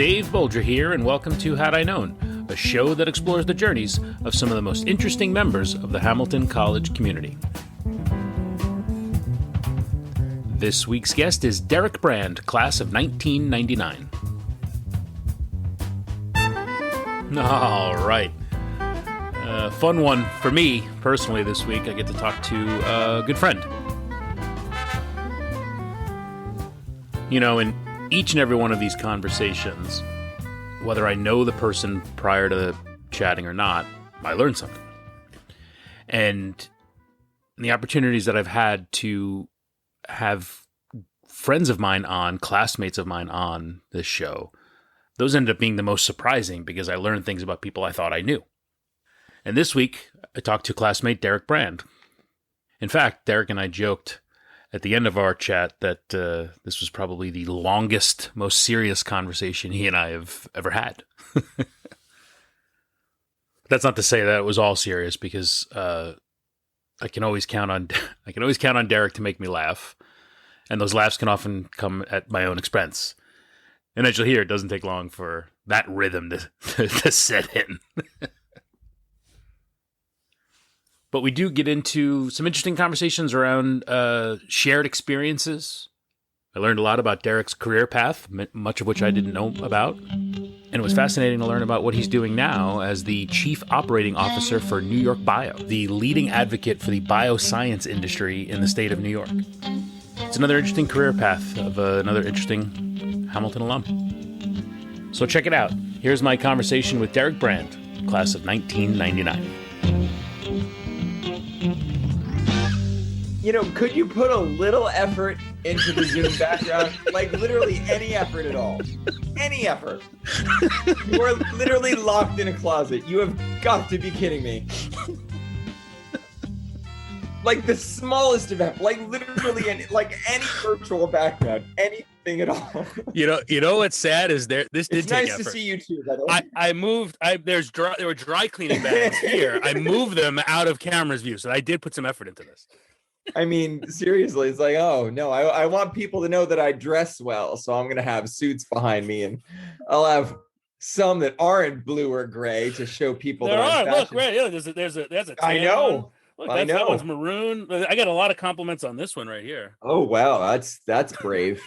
Dave Bolger here, and welcome to Had I Known, a show that explores the journeys of some of the most interesting members of the Hamilton College community. This week's guest is Derek Brand, class of 1999. All right. Fun one for me, personally, this week. I get to talk to a good friend. You know, in each and every one of these conversations, whether I know the person prior to chatting or not, I learn something. And the opportunities that I've had to have friends of mine on, classmates of mine on this show, those ended up being the most surprising because I learned things about people I thought I knew. And this week, I talked to classmate Derek Brand. In fact, Derek and I joked at the end of our chat that this was probably the longest, most serious conversation he and I have ever had. That's not to say that it was all serious, because I can always count on Derek to make me laugh, and those laughs can often come at my own expense. And as you'll hear, it doesn't take long for that rhythm to set in. But we do get into some interesting conversations around shared experiences. I learned a lot about Derek's career path, much of which I didn't know about. And it was fascinating to learn about what he's doing now as the Chief Operating Officer for New York Bio, the leading advocate for the bioscience industry in the state of New York. It's another interesting career path of another interesting Hamilton alum. So check it out. Here's my conversation with Derek Brand, class of 1999. You know, could you put a little effort into the Zoom background? Like, literally any effort at all. Any effort. You are literally locked in a closet. You have got to be kidding me. Like, the smallest of effort. Like, literally, any virtual background. Anything at all. You know what's sad is this did take effort. It's nice to see you too, by the way. I moved. There were dry cleaning bags here. I moved them out of camera's view, so I did put some effort into this. I mean, seriously, it's like, oh no, I want people to know that I dress well, so I'm gonna have suits behind me, and I'll have some that aren't blue or gray to show people there that I'm look, right? Yeah, there's a tan I know. Look, I know. That one's maroon. I got a lot of compliments on this one right here. Oh wow, that's brave.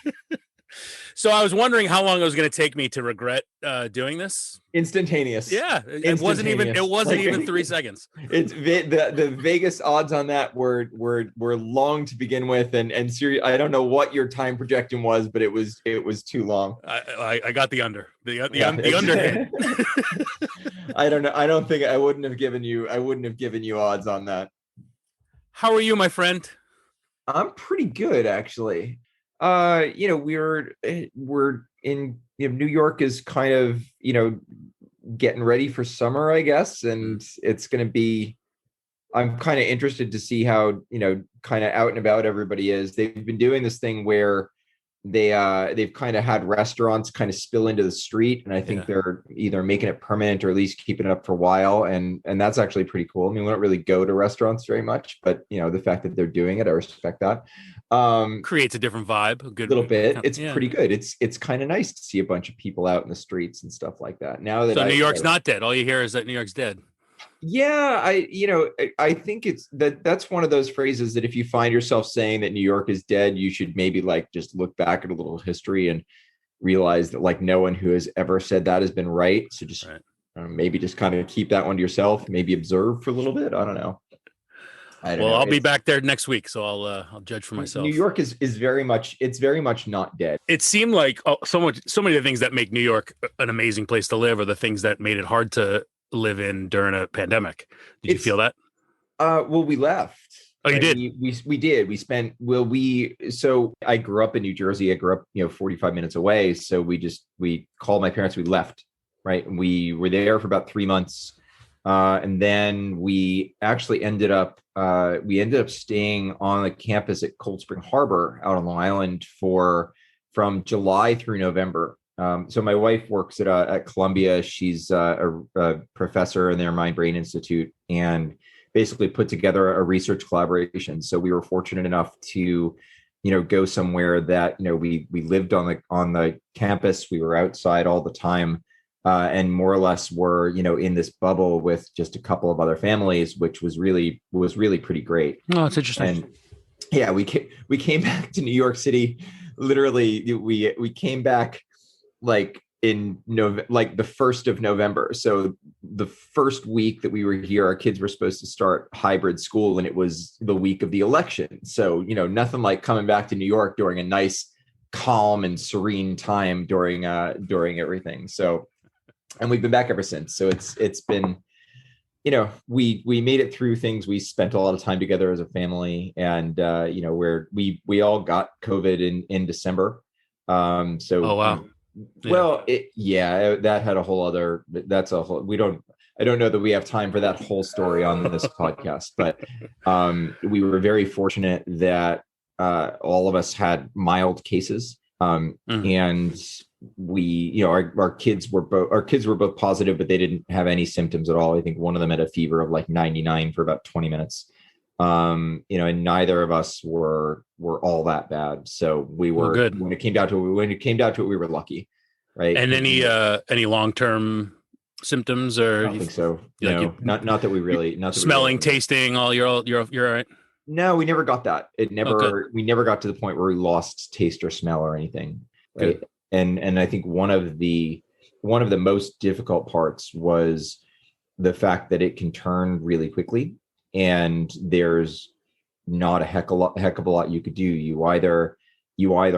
So I was wondering how long it was going to take me to regret doing this. Instantaneous. Yeah, it wasn't even 3 seconds. It's the Vegas odds on that were long to begin with, and I don't know what your time projection was, but it was too long. I got the under the under hit. I don't know. I don't think I wouldn't have given you odds on that. How are you, my friend? I'm pretty good, actually. We're in, New York is kind of, getting ready for summer, I guess. And it's going to be, I'm kind of interested to see how, kind of out and about everybody is. They've been doing this thing where they've kind of had restaurants kind of spill into the street. And I think they're either making it permanent or at least keeping it up for a while. And that's actually pretty cool. I mean, we don't really go to restaurants very much, but the fact that they're doing it, I respect that. Creates a different vibe. A good little bit. It's pretty good. It's kind of nice to see a bunch of people out in the streets and stuff like that. Now that New York's not dead. All you hear is that New York's dead. Yeah, I think that's one of those phrases that if you find yourself saying that New York is dead, you should maybe just look back at a little history and realize that no one who has ever said that has been right. So just maybe just kind of keep that one to yourself. Maybe observe for a little bit. I don't know. I'll be back there next week, so I'll judge for myself. New York is very much not dead. It seemed like so many of the things that make New York an amazing place to live are the things that made it hard to live in during a pandemic. Did you feel that? Well, we left. Oh, you did? We did. So I grew up in New Jersey. I grew up, 45 minutes away. So we called my parents, we left, right? And we were there for about 3 months. And then we actually ended up staying on the campus at Cold Spring Harbor out on Long Island from July through November. So my wife works at Columbia. She's a professor in their Mind Brain Institute, and basically put together a research collaboration. So we were fortunate enough to go somewhere that, we lived on the campus, we were outside all the time, and more or less were, in this bubble with just a couple of other families, which was really pretty great. Oh, it's interesting. And yeah, we came back to New York City. Literally, we came back like in like the 1st of November. So the first week that we were here, our kids were supposed to start hybrid school, and it was the week of the election. So, nothing like coming back to New York during a nice, calm and serene time during everything. So, and we've been back ever since. So it's been, we made it through things. We spent a lot of time together as a family, and we all got COVID in December. So oh wow. Well, that had a whole other. That's a whole. I don't know that we have time for that whole story on this podcast, but we were very fortunate that all of us had mild cases, and we, our kids were both positive, but they didn't have any symptoms at all. I think one of them had a fever of like 99 for about 20 minutes. And neither of us were all that bad. So we were good. When it came down to it, we were lucky. Right. And any long-term symptoms, or I don't think so. No, not that we really, not smelling, tasting, you're all right. No, we never got that. We never got to the point where we lost taste or smell or anything. Right. Good. And I think one of the most difficult parts was the fact that it can turn really quickly. And there's not a heck of a lot you could do. You either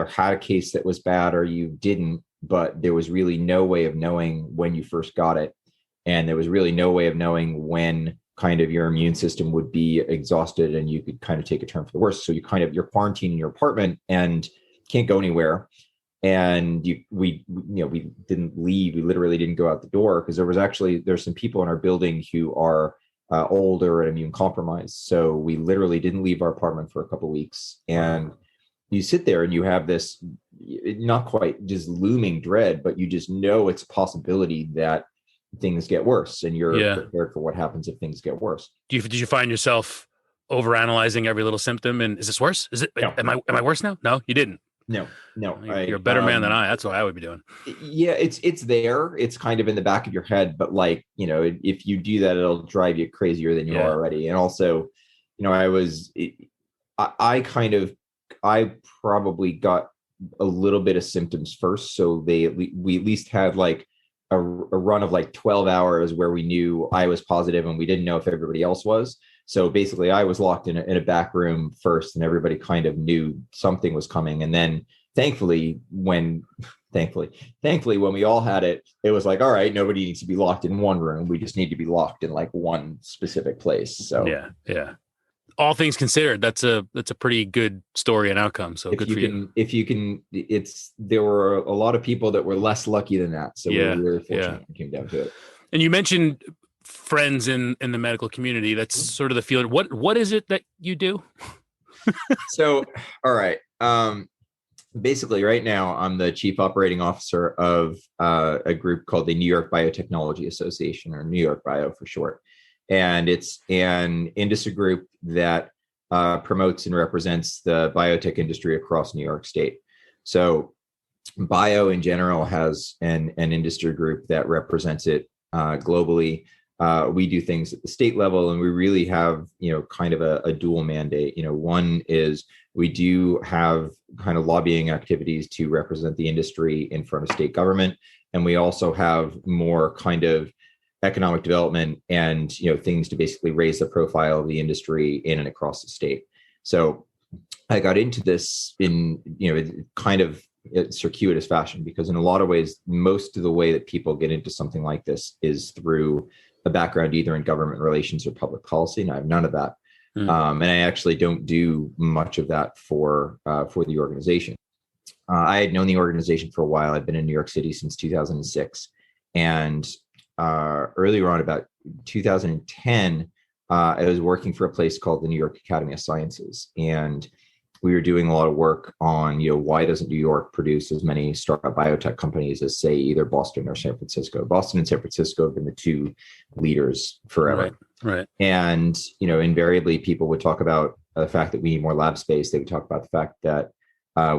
had a case that was bad or you didn't, but there was really no way of knowing when you first got it. And there was really no way of knowing when kind of your immune system would be exhausted and you could kind of take a turn for the worse. So you're quarantined in your apartment and can't go anywhere. And we didn't leave. We literally didn't go out the door because there's some people in our building who are older and immune compromised. So we literally didn't leave our apartment for a couple of weeks. And you sit there and you have this not quite just looming dread, but you just know it's a possibility that things get worse, and you're prepared for what happens if things get worse. Did you find yourself overanalyzing every little symptom? And is this worse? Is it? No. Am I worse now? No, you didn't. No. You're a better man than I. That's what I would be doing. Yeah, it's there. It's kind of in the back of your head, but if you do that, it'll drive you crazier than you are already. And also, I probably got a little bit of symptoms first. So we at least had like a run of like 12 hours where we knew I was positive and we didn't know if everybody else was. So basically I was locked in a back room first, and everybody kind of knew something was coming. And then thankfully when we all had it, it was like, all right, nobody needs to be locked in one room. We just need to be locked in like one specific place. So yeah. All things considered, that's a pretty good story and outcome. So good for you. There were a lot of people that were less lucky than that. So we were really fortunate when it came down to it. And you mentioned friends in the medical community. That's sort of the field. What is it that you do? So, all right. Basically right now I'm the chief operating officer of a group called the New York Biotechnology Association, or New York Bio for short. And it's an industry group that promotes and represents the biotech industry across New York State. So bio in general has an industry group that represents it globally. We do things at the state level, and we really have, kind of a dual mandate. One is we do have kind of lobbying activities to represent the industry in front of state government. And we also have more kind of economic development and, things to basically raise the profile of the industry in and across the state. So I got into this in, kind of a circuitous fashion, because in a lot of ways, most of the way that people get into something like this is through a background either in government relations or public policy. And I have none of that. And I actually don't do much of that for the organization. I had known the organization for a while. I've been in New York City since 2006. And earlier on, about 2010, I was working for a place called the New York Academy of Sciences. And we were doing a lot of work on, why doesn't New York produce as many startup biotech companies as, say, either Boston or San Francisco? Boston and San Francisco have been the two leaders forever. Right. And, invariably people would talk about the fact that we need more lab space. They would talk about the fact that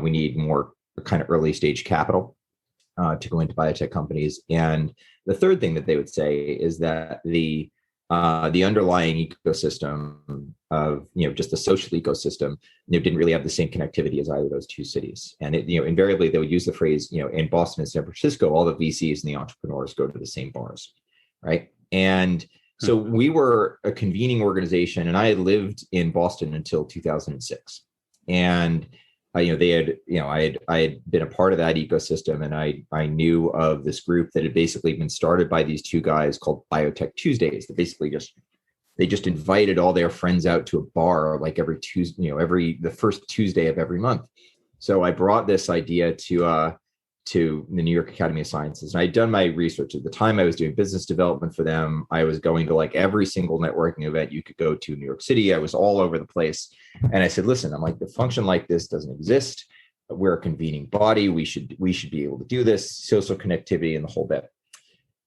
we need more kind of early stage capital to go into biotech companies. And the third thing that they would say is that the underlying ecosystem of, just the social ecosystem, didn't really have the same connectivity as either of those two cities. And invariably they would use the phrase, in Boston and San Francisco, all the VCs and the entrepreneurs go to the same bars, right? And so we were a convening organization, and I had lived in Boston until 2006. And they had, I had been a part of that ecosystem, and I knew of this group that had basically been started by these two guys called Biotech Tuesdays. That basically they just invited all their friends out to a bar like every Tuesday, the first Tuesday of every month. So I brought this idea to the New York Academy of Sciences. And I'd done my research. At the time I was doing business development for them. I was going to like every single networking event you could go to in New York City. I was all over the place. And I said, listen, I'm like, the function like this doesn't exist. We're a convening body. We should be able to do this, social connectivity and the whole bit.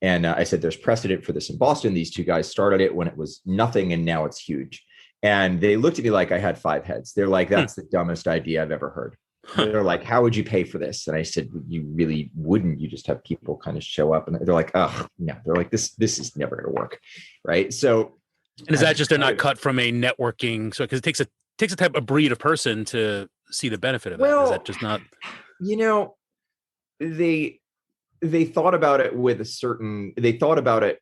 And I said, there's precedent for this in Boston. These two guys started it when it was nothing, and now it's huge. And they looked at me like I had 5 heads. They're like, that's the dumbest idea I've ever heard. They're like, how would you pay for this? And I said, you really wouldn't. You just have people kind of show up, and they're like, oh no. They're like, this is never going to work, right? So, and is that just they're not cut from a networking? So because it takes a breed of person to see the benefit of that. Is that just not? They thought about it with a certain. They thought about it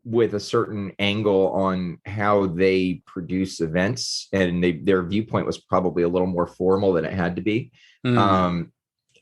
with a certain angle on how they produce events, and their viewpoint was probably a little more formal than it had to be. And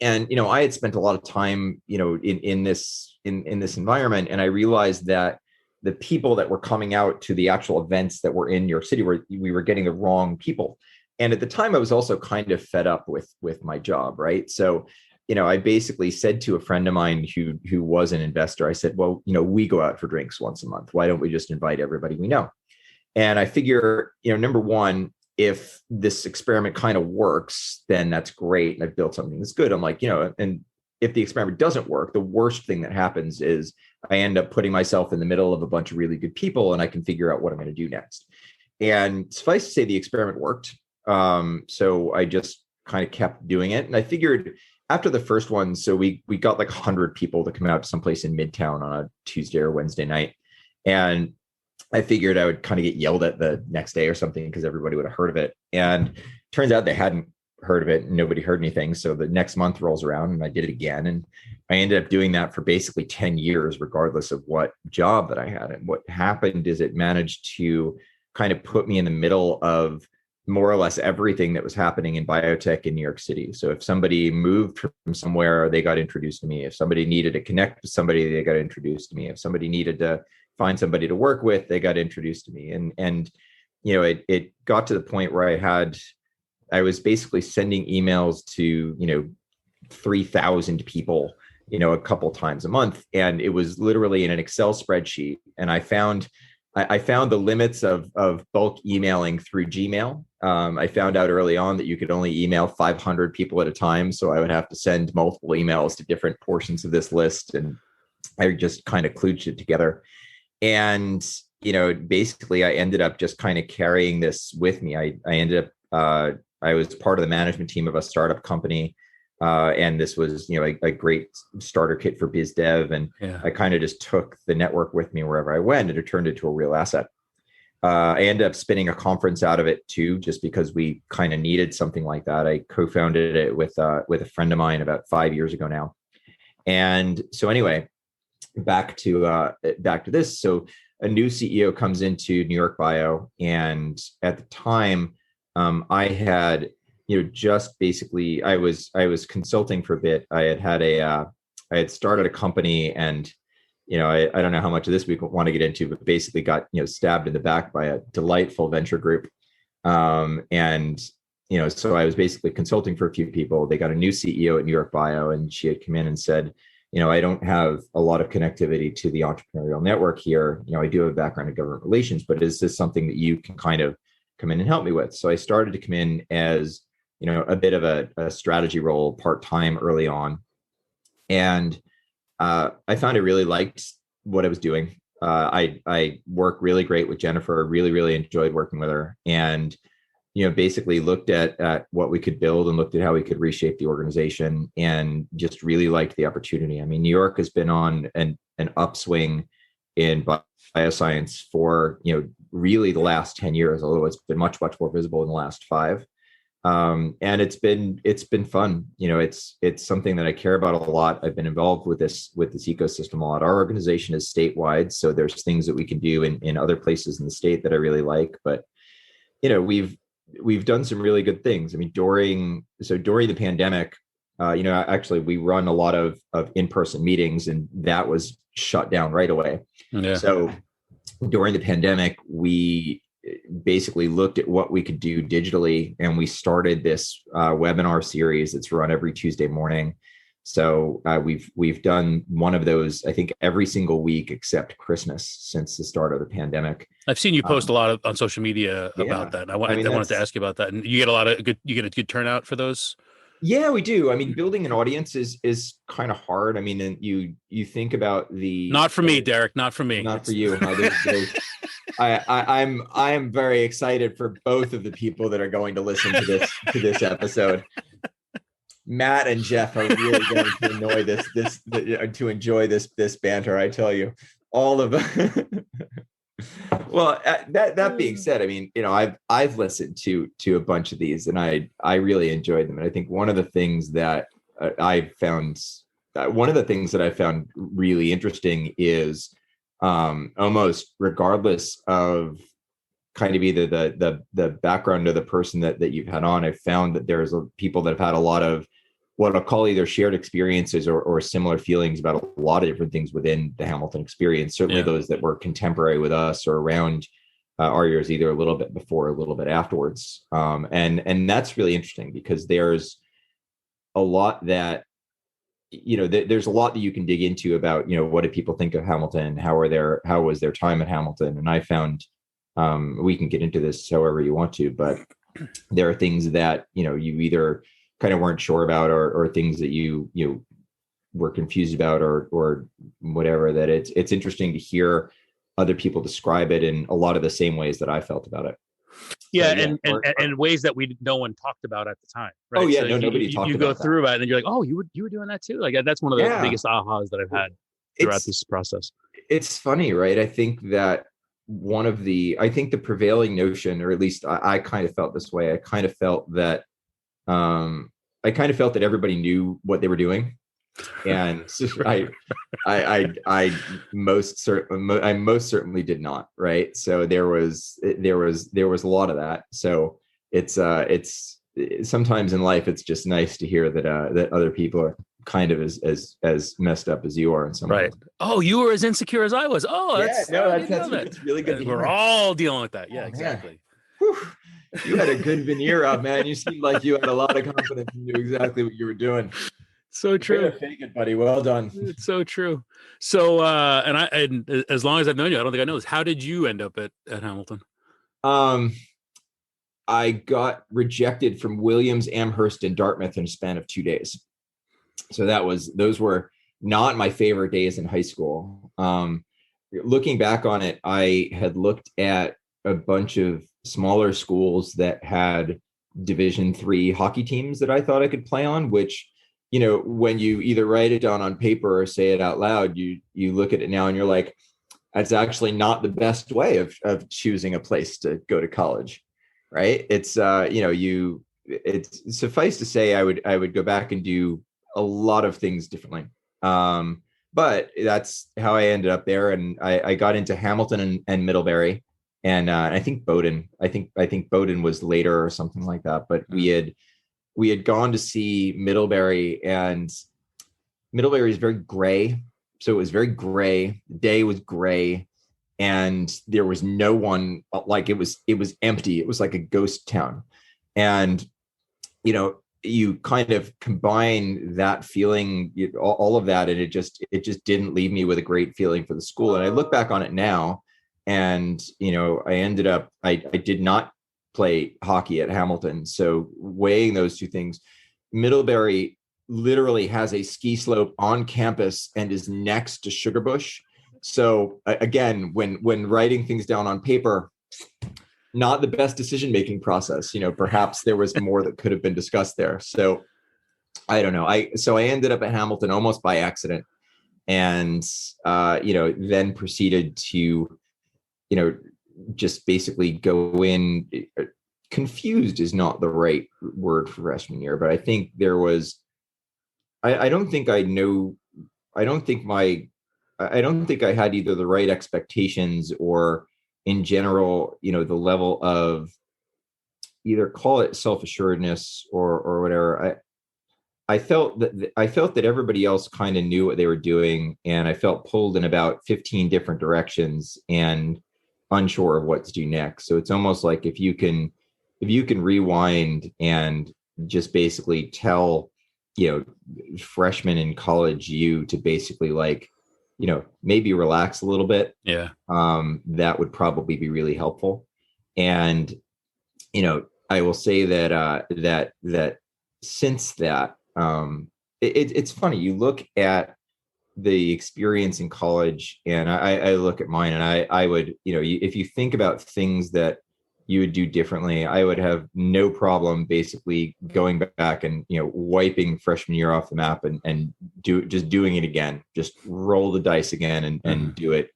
I had spent a lot of time in this environment, and I realized that the people that were coming out to the actual events that were in New York City, we were getting the wrong people. And at the time I was also kind of fed up with my job, right? So I basically said to a friend of mine who was an investor, I said, well, we go out for drinks once a month. Why don't we just invite everybody we know? And I figure, number one, if this experiment kind of works, then that's great. And I've built something that's good. I'm like, and if the experiment doesn't work, the worst thing that happens is I end up putting myself in the middle of a bunch of really good people, and I can figure out what I'm going to do next. And suffice to say, the experiment worked. So I just kind of kept doing it. And I figured, after the first one, so we got like 100 people to come out to someplace in Midtown on a Tuesday or Wednesday night. And I figured I would kind of get yelled at the next day or something because everybody would have heard of it. And turns out they hadn't heard of it. And nobody heard anything. So the next month rolls around and I did it again. And I ended up doing that for basically 10 years, regardless of what job that I had. And what happened is it managed to kind of put me in the middle of more or less everything that was happening in biotech in New York City. So if somebody moved from somewhere, they got introduced to me. If somebody needed to connect with somebody, they got introduced to me. If somebody needed to find somebody to work with, they got introduced to me. And it got to the point where I was basically sending emails to 3,000 people a couple times a month, and it was literally in an Excel spreadsheet. And I found the limits of bulk emailing through Gmail. I found out early on that you could only email 500 people at a time. So I would have to send multiple emails to different portions of this list. And I just kind of kludged it together. And, basically I ended up just kind of carrying this with me. I ended up, I was part of the management team of a startup company. And this was, a great starter kit for biz dev. And I kind of just took the network with me wherever I went, and it turned into a real asset. I ended up spinning a conference out of it too, just because we kind of needed something like that. I co-founded it with a friend of mine about 5 years ago now. And so anyway, back to this. So a new CEO comes into New York Bio. And at the time, I had, just basically, I was consulting for a bit. I had started a company, and, I don't know how much of this we want to get into, but basically got, stabbed in the back by a delightful venture group. And, so I was basically consulting for a few people. They got a new CEO at New York Bio, and she had come in and said, I don't have a lot of connectivity to the entrepreneurial network here. I do have a background in government relations, but is this something that you can kind of come in and help me with? So I started to come in as, a bit of a strategy role part-time early on. And I found I really liked what I was doing. I work really great with Jennifer. Really, really enjoyed working with her, and basically looked at what we could build and looked at how we could reshape the organization, and just really liked the opportunity. I mean, New York has been on an upswing in bioscience for really the last 10 years, although it's been much more visible in the last 5. And it's been fun. It's something that I care about a lot. I've been involved with this ecosystem a lot. Our organization is statewide, so there's things that we can do in other places in the state that I really like. But we've done some really good things. I mean, during the pandemic, actually we run a lot of in-person meetings, and that was shut down right away. Yeah. So during the pandemic, we basically looked at what we could do digitally, and we started this webinar series that's run every Tuesday morning. So we've done one of those, I think, every single week except Christmas since the start of the pandemic. I've seen you post a lot on social media about that. I wanted to ask you about that. And you get a good turnout for those. Yeah, we do. I mean, building an audience is kind of hard. I mean, and you think about not for me, Derek, not for me, not for you. I'm very excited for both of the people that are going to listen to this episode. Matt and Jeff are really going to enjoy this banter. I tell you, all of them. Well, that being said, I mean, I've listened to a bunch of these, and I really enjoyed them. And I think one of the things that I found really interesting is almost regardless of kind of either the background of the person that you've had on, I've found that there's people that have had a lot of what I'll call either shared experiences or similar feelings about a lot of different things within the Hamilton experience. Certainly those that were contemporary with us or around our years, either a little bit before, a little bit afterwards. And that's really interesting because there's a lot that, there's a lot that you can dig into about, what do people think of Hamilton? How was their time at Hamilton? And I found, we can get into this however you want to, but there are things that, you either kind of weren't sure about or things that you were confused about or whatever, that it's interesting to hear other people describe it in a lot of the same ways that I felt about it. Yeah, so, and ways that no one talked about at the time. Right? Oh yeah, so nobody talked about it. You go through it and you're like, oh, you were doing that too. Like that's one of the biggest ahas that I've had throughout this process. It's funny, right? I think that the prevailing notion, or at least I kind of felt this way. I kind of felt that everybody knew what they were doing, and I most certainly did not. Right. So there was a lot of that. So it's sometimes in life, it's just nice to hear that other people are kind of as messed up as you are in some way. Right. Oh, you were as insecure as I was. Oh, that's really good. We're all dealing with that. Yeah, exactly. You had a good veneer up, man. You seemed like you had a lot of confidence and knew exactly what you were doing. So true. Fake it, buddy. Well done. It's so true. So, and as long as I've known you, I don't think I know this. How did you end up at Hamilton? I got rejected from Williams, Amherst, and Dartmouth in a span of 2 days. So those were not my favorite days in high school. Looking back on it, I had looked at a bunch of smaller schools that had Division III hockey teams that I thought I could play on, which, when you either write it down on paper or say it out loud, you look at it now and you're like, that's actually not the best way of choosing a place to go to college. Right. It's, it's suffice to say, I would go back and do a lot of things differently. But that's how I ended up there. And I got into Hamilton and Middlebury. And I think Bowdoin. I think Bowdoin was later or something like that. But we had gone to see Middlebury, and Middlebury is very gray. So it was very gray. The day was gray, and there was no one. Like it was empty. It was like a ghost town. And you kind of combine that feeling, all of that, and it just didn't leave me with a great feeling for the school. And I look back on it now. And, I ended up, I did not play hockey at Hamilton. So weighing those two things, Middlebury literally has a ski slope on campus and is next to Sugarbush. So again, when writing things down on paper, not the best decision making process. Perhaps there was more that could have been discussed there. So I don't know. I ended up at Hamilton almost by accident, and then proceeded to just basically go in. Confused is not the right word for freshman year, but I think there was. I don't think I know. I don't think I had either the right expectations or, in general, the level of, either call it self-assuredness or whatever. I felt that everybody else kind of knew what they were doing, and I felt pulled in about 15 different directions and unsure of what to do next. So it's almost like if you can rewind and just basically tell, freshmen in college to basically, like, maybe relax a little bit. Yeah. That would probably be really helpful. And, I will say that since that, it's funny, you look at the experience in college, and I look at mine, and I would, if you think about things that you would do differently, I would have no problem basically going back and, wiping freshman year off the map and doing it again, just roll the dice again and do it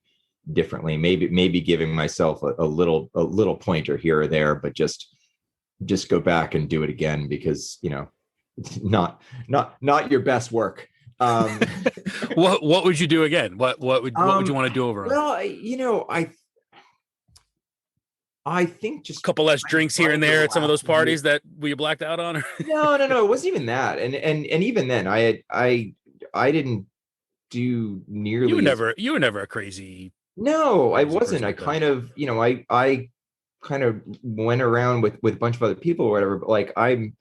differently. Maybe giving myself a little pointer here or there, but just go back and do it again, because, it's not your best work. What would you do again? What would you want to do over? Well, I think just a couple less drinks here and there at some of those parties that we blacked out on. No, it wasn't even that. And even then I didn't do nearly. You were never a crazy. No, I wasn't. I kind of, I kind of went around with a bunch of other people or whatever, but like I'm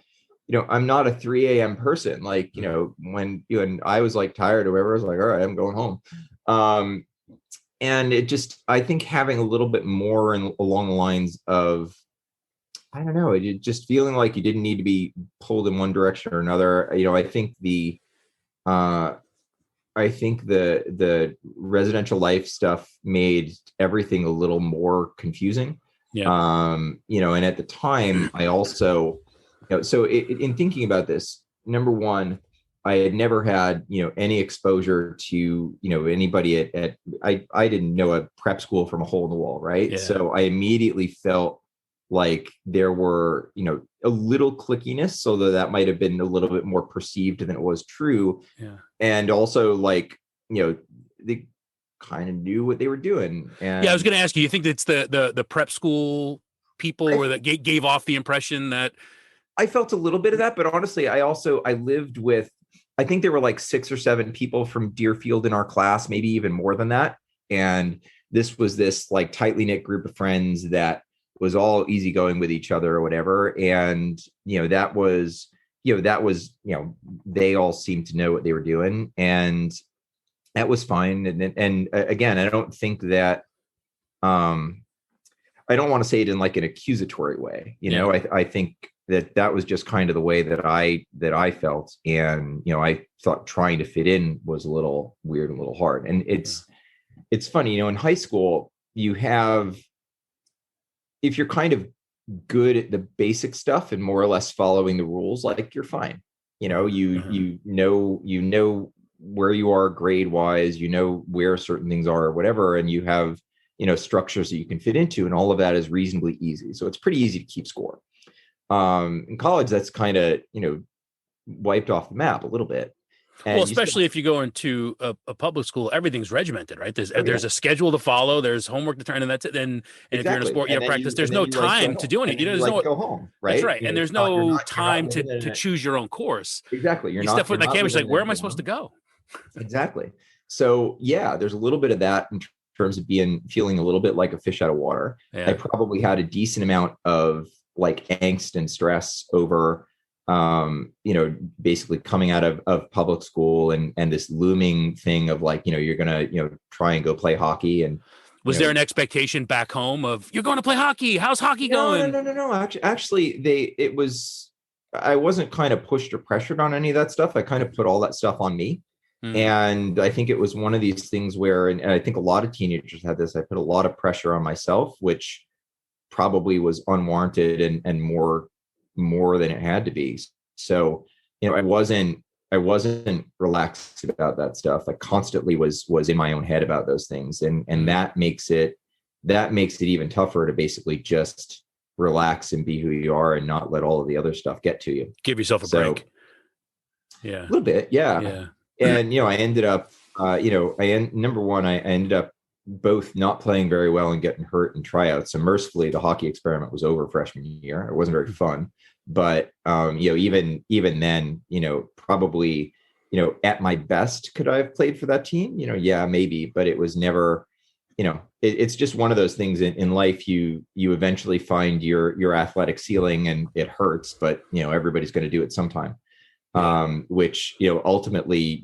not a 3 a.m. person. Like, when and I was like tired or whatever, I was like, all right, I'm going home. And it just, I think having a little bit more along the lines of, I don't know, it just feeling like you didn't need to be pulled in one direction or another. I think the residential life stuff made everything a little more confusing. Yeah. And at the time I also, so in thinking about this, number one, I had never had, any exposure to, anybody I didn't know a prep school from a hole in the wall. Right. Yeah. So I immediately felt like there were, a little clickiness, so that might have been a little bit more perceived than it was true. Yeah. And also, like, they kind of knew what they were doing. And I was going to ask you, you think it's the prep school people or that gave off the impression that? I felt a little bit of that, but honestly, I lived with, I think there were like 6 or 7 people from Deerfield in our class, maybe even more than that. And this was this like tightly knit group of friends that was all easygoing with each other or whatever. And, that was, they all seemed to know what they were doing, and that was fine. And again, I don't think that, I don't want to say it in like an accusatory way. I think that was just kind of the way that I felt. And, I thought trying to fit in was a little weird and a little hard. And it's funny, in high school, you have, if you're kind of good at the basic stuff and more or less following the rules, like, you're fine. You know where you are grade wise, where certain things are or whatever. And you have, structures that you can fit into, and all of that is reasonably easy. So it's pretty easy to keep score. In college, that's kind of, wiped off the map a little bit. And especially if you go into a public school, everything's regimented, right? There's a schedule to follow. There's homework to turn, and that's it. And if you're in a sport, you have practice. There's no time to do anything. There's no go home, right? That's right. And there's no time to choose your own course. Exactly. You step foot in that campus, like, where am I supposed to go? Exactly. So yeah, there's a little bit of that in terms of feeling a little bit like a fish out of water. Yeah. I probably had a decent amount of like angst and stress over, basically coming out of public school and this looming thing of like, you're going to, try and go play hockey. And was there an expectation back home of, you're going to play hockey? How's hockey going? No. Actually, I wasn't kind of pushed or pressured on any of that stuff. I kind of put all that stuff on me. Mm. And I think it was one of these things where, and I think a lot of teenagers had this, I put a lot of pressure on myself, which probably was unwarranted and more than it had to be. So Right. I wasn't relaxed about that stuff. I constantly was in my own head about those things. And that makes it even tougher to basically just relax and be who you are and not let all of the other stuff get to you. Give yourself a So break. Yeah. a little bit, yeah. Yeah. And I ended up, number one, I ended up both not playing very well and getting hurt in tryouts. So mercifully, the hockey experiment was over freshman year. It wasn't very fun, but even then, probably, at my best, could I have played for that team? Yeah, maybe, but it was never. It's just one of those things in life. You eventually find your athletic ceiling, and it hurts, but everybody's going to do it sometime. Which ultimately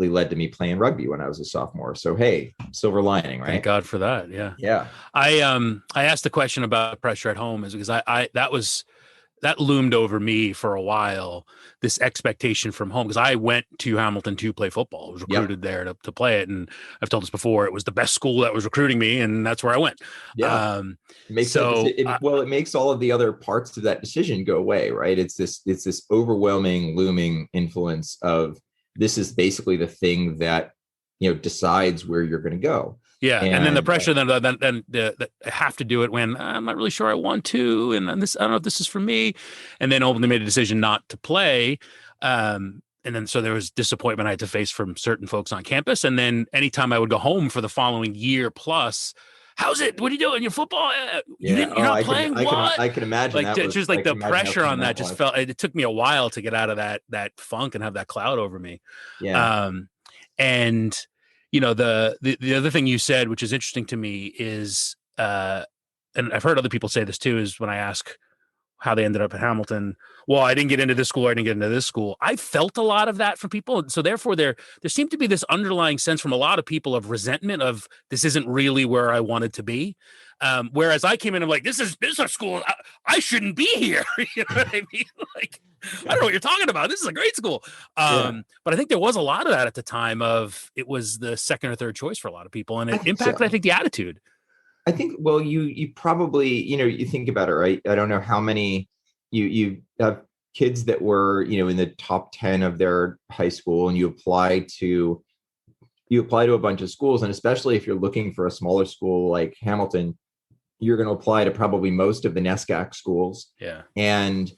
led to me playing rugby when I was a sophomore. So hey, silver lining, right? Thank God for that. Yeah. Yeah. I asked the question about pressure at home is because that loomed over me for a while, this expectation from home, because I went to Hamilton to play football. I was recruited there to play it. And I've told this before, it was the best school that was recruiting me, and that's where I went. Yeah. It makes it makes all of the other parts of that decision go away, right? It's this overwhelming, looming influence of this is basically the thing that decides where you're going to go. Yeah, and then the pressure then I have to do it when I'm not really sure I want to, and this I don't know if this is for me, and then ultimately made a decision not to play, and then so there was disappointment I had to face from certain folks on campus, and then anytime I would go home for the following year plus, how's it? What are you doing? Your football? You're not playing. What? I can imagine like that just like the pressure on that just felt. It took me a while to get out of that funk and have that cloud over me. Yeah. And the other thing you said, which is interesting to me, is and I've heard other people say this too, is when I ask how they ended up at Hamilton, well, I didn't get into this school, or I didn't get into this school. I felt a lot of that from people. So therefore there seemed to be this underlying sense from a lot of people of resentment of this isn't really where I wanted to be. Whereas I came in and like, this is a school. I shouldn't be here. You know what I mean? Like, I don't know what you're talking about. This is a great school. But I think there was a lot of that at the time of it was the second or third choice for a lot of people. And it impacted, I think, the attitude. I think, well, you probably, you think about it, right? I don't know how many you have kids that were, in the top 10 of their high school, and you apply to a bunch of schools. And especially if you're looking for a smaller school like Hamilton, you're going to apply to probably most of the NESCAC schools. Yeah. And,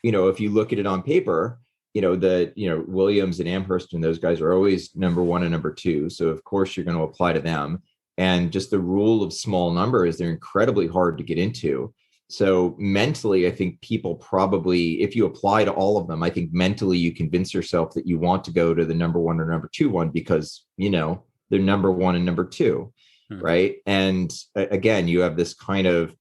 if you look at it on paper, Williams and Amherst and those guys are always number one and number two. So of course you're going to apply to them. And just the rule of small numbers, they're incredibly hard to get into. So mentally, I think people probably, if you apply to all of them, I think mentally you convince yourself that you want to go to the number one or number two one because, they're number one and number two, right? And again, you have this kind of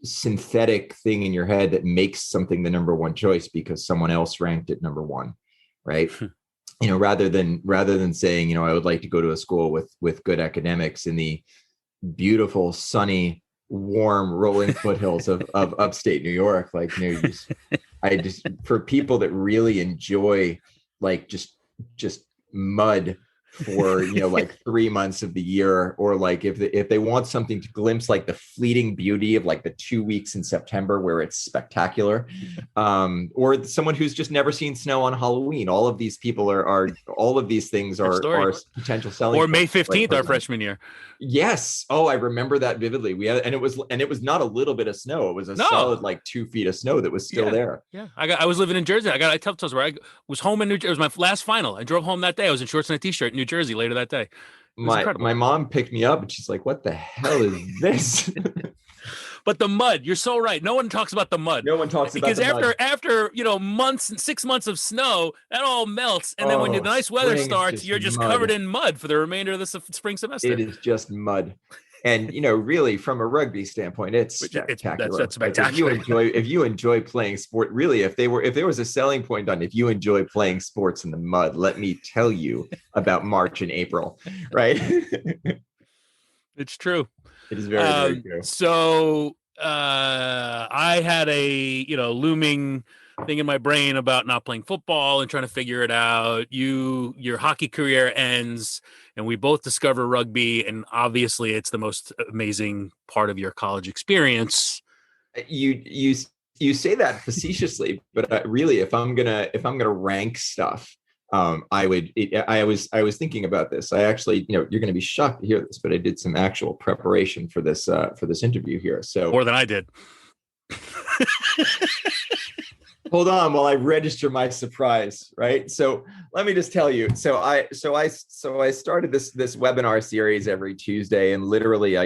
synthetic thing in your head that makes something the number one choice because someone else ranked it number one, right? Rather than saying, I would like to go to a school with good academics in the beautiful, sunny, warm, rolling foothills of upstate New York. Like, for people that really enjoy like just mud for like 3 months of the year, or like if they want something to glimpse like the fleeting beauty of like the 2 weeks in September where it's spectacular, or someone who's just never seen snow on Halloween. All of these people are all of these things are potential selling. Or May 15th, our freshman year. Yes. Oh, I remember that vividly. We had, and it was not a little bit of snow. It was a solid like 2 feet of snow that was still there. Yeah. I was living in Jersey. I tell where I was home in New Jersey. It was my last final. I drove home that day. I was in shorts and a t-shirt in New Jersey later that day. My mom picked me up and she's like, "What the hell is this?" But the mud, you're so right. No one talks about the mud. No one talks about the mud. Because after months and 6 months of snow, that all melts. And then when the nice weather starts, you're just covered in mud for the remainder of the spring semester. It is just mud. And really, from a rugby standpoint, it's spectacular. That's spectacular. If you enjoy playing sport, really, if there was a selling point on if you enjoy playing sports in the mud, let me tell you about March and April, right? It's true. It is very, very true. So I had a looming thing in my brain about not playing football and trying to figure it out. Your hockey career ends, and we both discover rugby, and obviously it's the most amazing part of your college experience. You say that facetiously, but really, if I'm gonna rank stuff, I was thinking about this. I actually, you're gonna be shocked to hear this, but I did some actual preparation for this interview here. So More than I did. hold on while I register my surprise, right? So let me just tell you. So I started this webinar series every Tuesday, and literally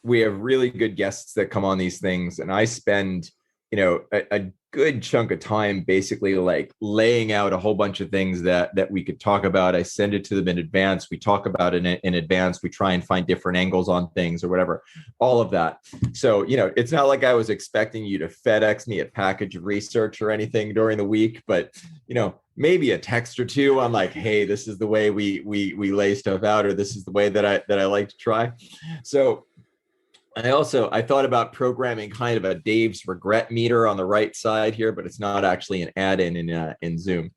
we have really good guests that come on these things, and I spend a good chunk of time basically like laying out a whole bunch of things that we could talk about. I send it to them in advance. We talk about it in advance. We try and find different angles on things or whatever, all of that. So, it's not like I was expecting you to FedEx me a package of research or anything during the week, but, maybe a text or two on like, hey, this is the way we lay stuff out, or this is the way that I like to try. So I thought about programming kind of a Dave's regret meter on the right side here, but it's not actually an add-in in Zoom.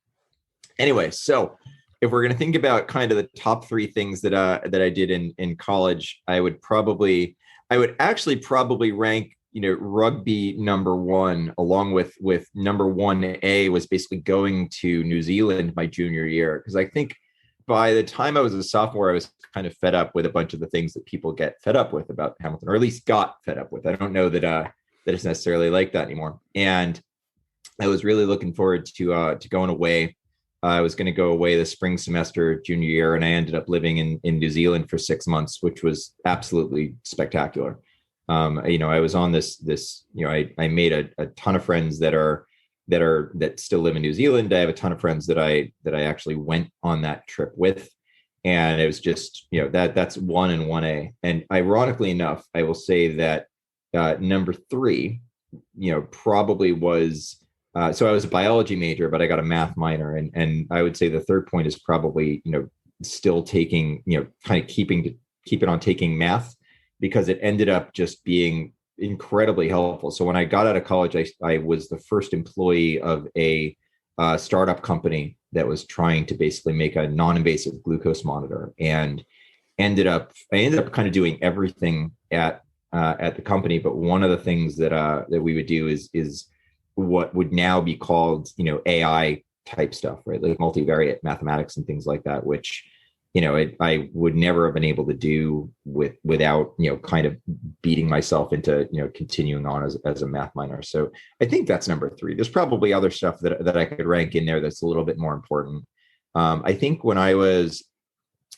Anyway, so if we're going to think about kind of the top three things that I did in college, I would actually probably rank rugby number one, along with number 1A was basically going to New Zealand my junior year, because I think by the time I was a sophomore, I was kind of fed up with a bunch of the things that people get fed up with about Hamilton, or at least got fed up with. I don't know that it's necessarily like that anymore. And I was really looking forward to going away. I was going to go away the spring semester junior year, and I ended up living in New Zealand for 6 months, which was absolutely spectacular. I was on this I made a ton of friends that still live in New Zealand. I have a ton of friends that I actually went on that trip with. And it was just, that's 1 and 1A. And ironically enough, I will say that number 3, probably was, so I was a biology major, but I got a math minor. And I would say the third point is probably, still taking, kind of keeping on taking math, because it ended up just being incredibly helpful. So when I got out of college, I was the first employee of a startup company that was trying to basically make a non-invasive glucose monitor, and I ended up kind of doing everything at the company. But one of the things that we would do is what would now be called AI type stuff, right? Like multivariate mathematics and things like that, which I would never have been able to do without, kind of beating myself into, continuing on as a math minor. So I think that's number 3. There's probably other stuff that I could rank in there that's a little bit more important. I think when I was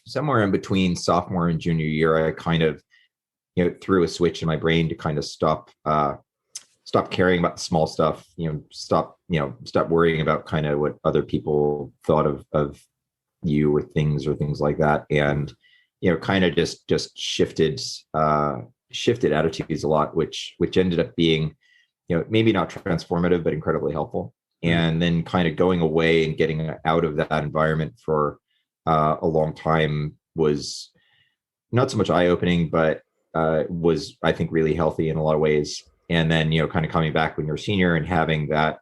somewhere in between sophomore and junior year, I kind of, threw a switch in my brain to kind of stop caring about the small stuff, stop worrying about kind of what other people thought of you or things like that, and kind of just shifted attitudes a lot, which ended up being maybe not transformative but incredibly helpful. And then kind of going away and getting out of that environment for a long time was not so much eye-opening, but was, I think, really healthy in a lot of ways. And then kind of coming back when you're a senior and having that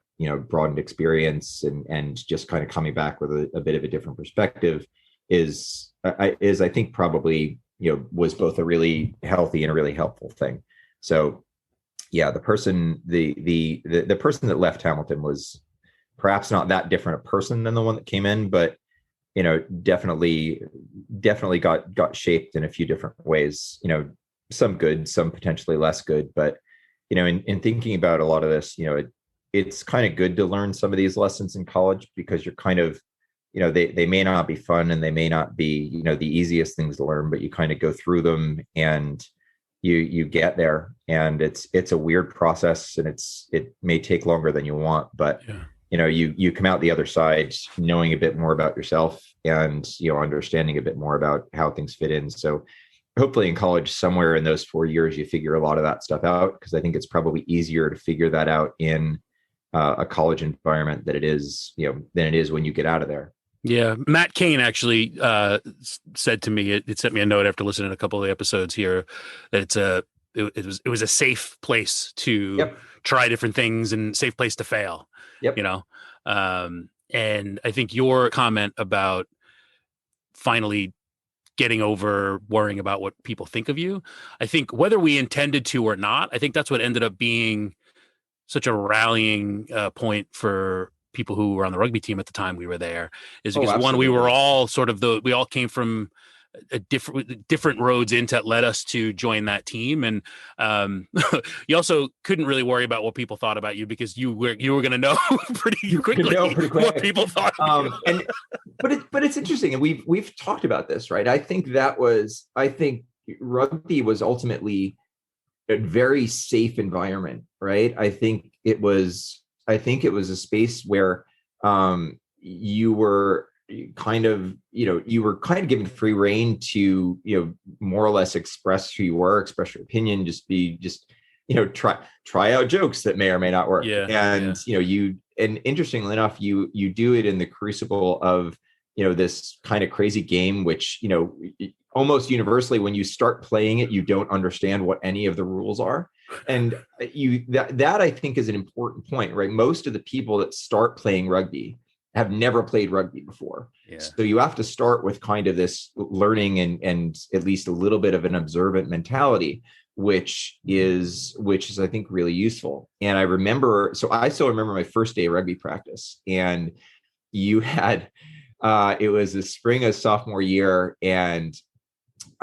broadened experience and just kind of coming back with a bit of a different perspective is I think probably, was both a really healthy and a really helpful thing. So yeah, the person that left Hamilton was perhaps not that different a person than the one that came in, but definitely got shaped in a few different ways, some good, some potentially less good. But in thinking about a lot of this, it's kind of good to learn some of these lessons in college, because you're kind of, they may not be fun and they may not be, the easiest things to learn, but you kind of go through them and you get there, and it's a weird process, and it may take longer than you want, but yeah. You come out the other side knowing a bit more about yourself and, understanding a bit more about how things fit in. So hopefully in college, somewhere in those 4 years, you figure a lot of that stuff out, because I think it's probably easier to figure that out in a college environment than it is when you get out of there. Yeah. Matt Cain actually said to me, it sent me a note after listening to a couple of the episodes here, that it was a safe place to try different things and safe place to fail, Yep. And I think your comment about finally getting over worrying about what people think of you, I think whether we intended to or not, I think that's what ended up being such a rallying point for people who were on the rugby team at the time we were there, is because one, we were all we all came from a different roads that led us to join that team. And you also couldn't really worry about what people thought about you, because you were going to know pretty quickly what people thought of you. But it's interesting, and we've talked about this, right? I think rugby was ultimately a very safe environment, right? I think it was a space where you were kind of given free reign to, more or less express who you were, express your opinion, try out jokes that may or may not work. And interestingly enough, you do it in the crucible of, this kind of crazy game, which, almost universally, when you start playing it, you don't understand what any of the rules are. And that I think is an important point, right? Most of the people that start playing rugby have never played rugby before. Yeah. So you have to start with kind of this learning and at least a little bit of an observant mentality, which is I think really useful. And I still remember my first day of rugby practice, and you had, it was the spring of sophomore year, and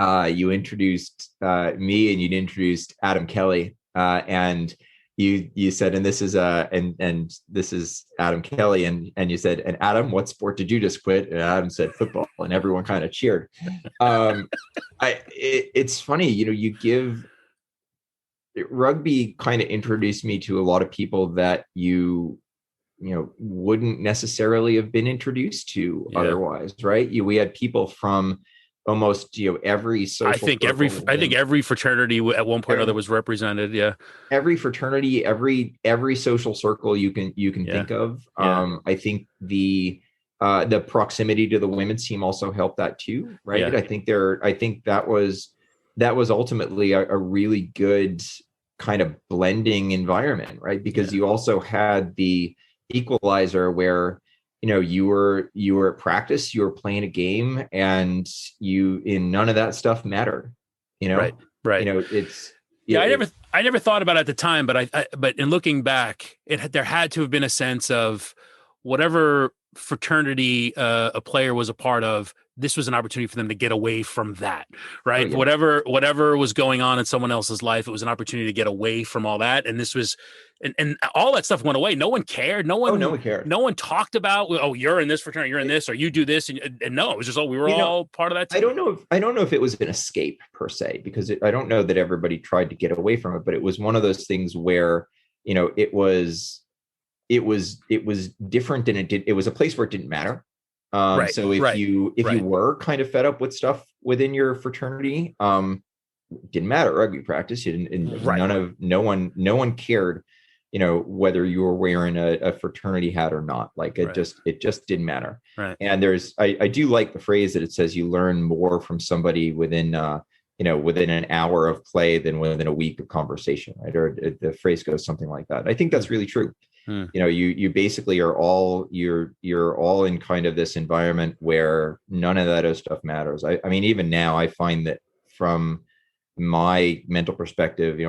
you introduced me, and you'd introduced Adam Kelly, and you said, and this is Adam Kelly, and you said, and Adam, what sport did you just quit? And Adam said football, and everyone kind of cheered. It's funny, rugby kind of introduced me to a lot of people that you wouldn't necessarily have been introduced to otherwise, right? We had people from almost every social, I think every fraternity at one point or other was represented. Every fraternity, every social circle you can think of. I think the proximity to the women's team also helped that too, right? I think that was ultimately a really good kind of blending environment, right? Because you also had the equalizer where you were at practice, you were playing a game, and none of that stuff mattered. Right. I never thought about it at the time, but in looking back, there had to have been a sense of whatever fraternity a player was a part of. This was an opportunity for them to get away from that, right? Whatever was going on in someone else's life, it was an opportunity to get away from all that. And this was, and all that stuff went away. No one cared. No one cared. No one talked about, oh, you're in this fraternity, you're in this, or you do this. And no, it was just, we were all part of that team. I don't know if it was an escape per se, because I don't know that everybody tried to get away from it, but it was one of those things where, it was different, and it was a place where it didn't matter. So if you were kind of fed up with stuff within your fraternity, didn't matter. Rugby practice, you didn't. No one cared, whether you were wearing a fraternity hat or not. Like it just didn't matter. Right. And I do like the phrase that it says you learn more from somebody within an hour of play than within a week of conversation, right? Or the phrase goes something like that. I think that's really true. You basically are you're all in kind of this environment where none of that other stuff matters. I mean, even now I find that from my mental perspective,